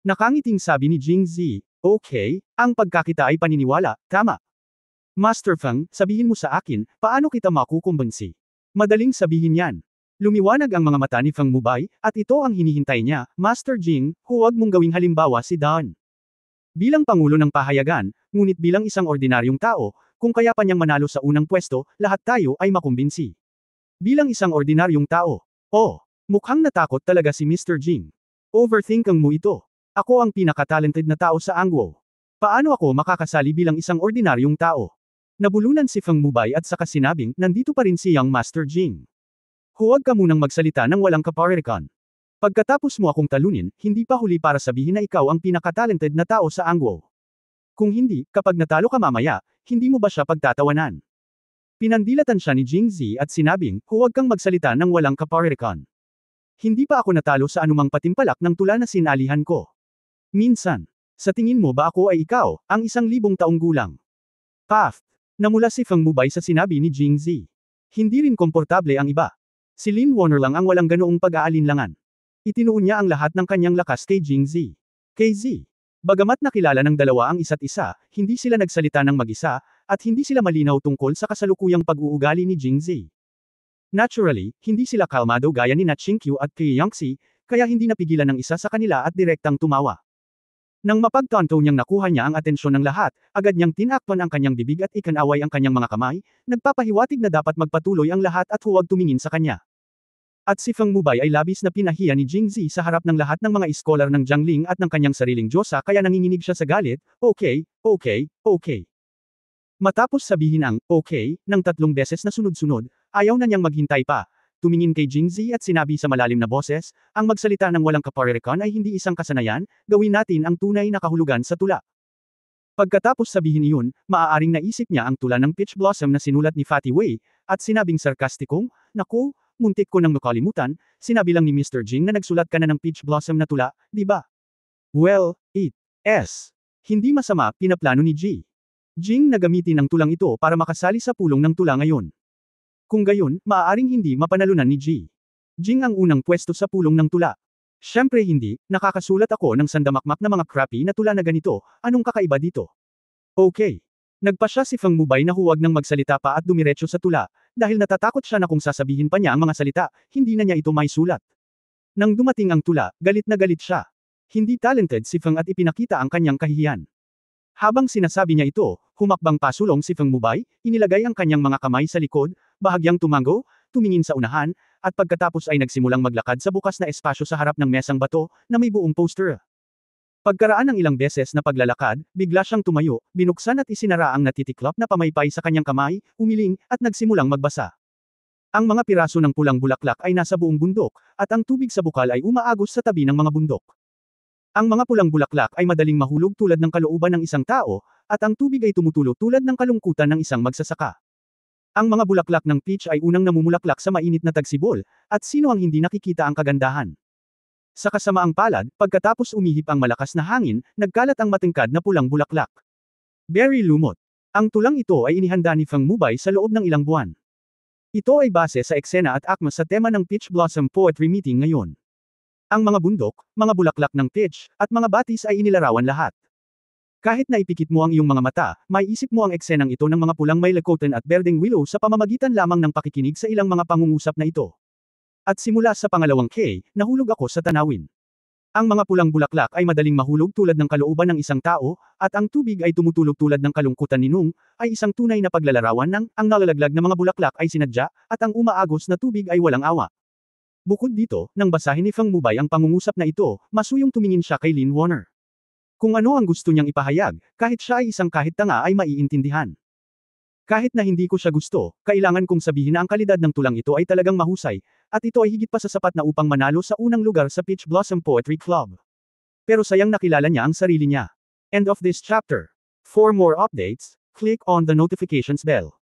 Nakangiting sabi ni Jing Zi, okay, ang pagkakita ay paniniwala, tama. Master Feng, sabihin mo sa akin, paano kita makukumbansi? Madaling sabihin yan. Lumiwanag ang mga mata ni Feng Mubay, at ito ang hinihintay niya, Master Jing, huwag mong gawing halimbawa si Dan. Bilang Pangulo ng Pahayagan, ngunit bilang isang ordinaryong tao, kung kaya pa niyang manalo sa unang pwesto, lahat tayo ay makumbinsi. Bilang isang ordinaryong tao, mukhang natakot talaga si Mr. Jing. Overthinking mo ito. Ako ang pinaka-talented na tao sa Angwo. Paano ako makakasali bilang isang ordinaryong tao? Nabulunan si Feng Mubay at saka sinabing, nandito pa rin si Young Master Jing. Huwag ka munang magsalita ng walang kaparirikan. Pagkatapos mo akong talunin, hindi pa huli para sabihin na ikaw ang pinaka-talented na tao sa Angwo. Kung hindi, kapag natalo ka mamaya, hindi mo ba siya pagtatawanan? Pinandilatan siya ni Jing Zi at sinabing, huwag kang magsalita ng walang kaparirikan. Hindi pa ako natalo sa anumang patimpalak ng tula na sinalihan ko. Minsan, sa tingin mo ba ako ay ikaw, ang 1,000 taong gulang? Paft. Namula si Feng Mubay sa sinabi ni Jing Zi. Hindi rin komportable ang iba. Si Lin Warner lang ang walang ganoong pag-aalinlangan. Itinuon niya ang lahat ng kanyang lakas kay Jing Zi. Kay Zi. Bagamat nakilala ng dalawa ang isa't isa, hindi sila nagsalita ng mag-isa, at hindi sila malinaw tungkol sa kasalukuyang pag-uugali ni Jing Zi. Naturally, hindi sila kalmado gaya ni Na Qingqiu at Kei Yangxi, kaya hindi napigilan ng isa sa kanila at direktang tumawa. Nang mapagtanto niyang nakuha niya ang atensyon ng lahat, agad niyang tinakpan ang kanyang bibig at ikanaway ang kanyang mga kamay, nagpapahiwatig na dapat magpatuloy ang lahat at huwag tumingin sa kanya. At si Feng Mubay ay labis na pinahiya ni Jing Zi sa harap ng lahat ng mga iskolar ng Jiangling at ng kanyang sariling diyosa kaya nanginginig siya sa galit, okay. Matapos sabihin ang, okay, ng 3 beses na sunod-sunod, ayaw na niyang maghintay pa. Tumingin kay Jing Zi at sinabi sa malalim na boses, ang magsalita ng walang kaparirikan ay hindi isang kasanayan, gawin natin ang tunay na kahulugan sa tula. Pagkatapos sabihin iyon, maaaring naisip niya ang tula ng Peach Blossom na sinulat ni Fatty Wei, at sinabing sarkastikong, naku, muntik ko nang makalimutan, sinabi lang ni Mr. Jing na nagsulat ka na ng Peach Blossom na tula, di ba? Well, hindi masama, pinaplano ni Jing na gamitin ang tulang ito para makasali sa pulong ng tula ngayon. Kung gayon, maaaring hindi mapanalunan ni Jing ang unang pwesto sa pulong ng tula. Siyempre hindi, nakakasulat ako ng sandamakmak na mga crappy na tula na ganito, anong kakaiba dito? Okay. Nagpa siya si Feng Mubay na huwag nang magsalita pa at dumiretso sa tula, dahil natatakot siya na kung sasabihin pa niya ang mga salita, hindi na niya ito may sulat. Nang dumating ang tula, galit na galit siya. Hindi talented si Feng at ipinakita ang kanyang kahihiyan. Habang sinasabi niya ito, humakbang pasulong si Feng Mubay, inilagay ang kanyang mga kamay sa likod, bahagyang tumango, tumingin sa unahan, at pagkatapos ay nagsimulang maglakad sa bukas na espasyo sa harap ng mesang bato, na may buong poster. Pagkaraan ng ilang beses na paglalakad, bigla siyang tumayo, binuksan at isinara ang natitiklop na pamaypay sa kanyang kamay, umiling, at nagsimulang magbasa. Ang mga piraso ng pulang bulaklak ay nasa buong bundok, at ang tubig sa bukal ay umaagos sa tabi ng mga bundok. Ang mga pulang bulaklak ay madaling mahulog tulad ng kalooban ng isang tao, at ang tubig ay tumutulo tulad ng kalungkutan ng isang magsasaka. Ang mga bulaklak ng peach ay unang namumulaklak sa mainit na tagsibol, at sino ang hindi nakikita ang kagandahan? Sa kasamaang palad, pagkatapos umihip ang malakas na hangin, nagkalat ang matingkad na pulang bulaklak. Very lumot. Ang tulang ito ay inihanda ni Feng Mubay sa loob ng ilang buwan. Ito ay base sa eksena at akma sa tema ng Peach Blossom Poetry Meeting ngayon. Ang mga bundok, mga bulaklak ng peach, at mga batis ay inilarawan lahat. Kahit na ipikit mo ang iyong mga mata, may isip mo ang eksenang ito ng mga pulang may lakotan at berdeng willow sa pamamagitan lamang ng pakikinig sa ilang mga pangungusap na ito. At simula sa pangalawang K, nahulog ako sa tanawin. Ang mga pulang bulaklak ay madaling mahulog tulad ng kalooban ng isang tao, at ang tubig ay tumutulog tulad ng kalungkutan ni Nung, ay isang tunay na paglalarawan ng, ang nalalaglag na mga bulaklak ay sinadya, at ang umaagos na tubig ay walang awa. Bukod dito, nang basahin ni Feng Mubay ang pangungusap na ito, masuyong tumingin siya kay Lin Warner. Kung ano ang gusto niyang ipahayag, kahit siya ay isang kahit tanga ay maiintindihan. Kahit na hindi ko siya gusto, kailangan kong sabihin na ang kalidad ng tulang ito ay talagang mahusay, at ito ay higit pa sa sapat na upang manalo sa unang lugar sa Peach Blossom Poetry Club. Pero sayang nakilala niya ang sarili niya. End of this chapter. For more updates, click on the notifications bell.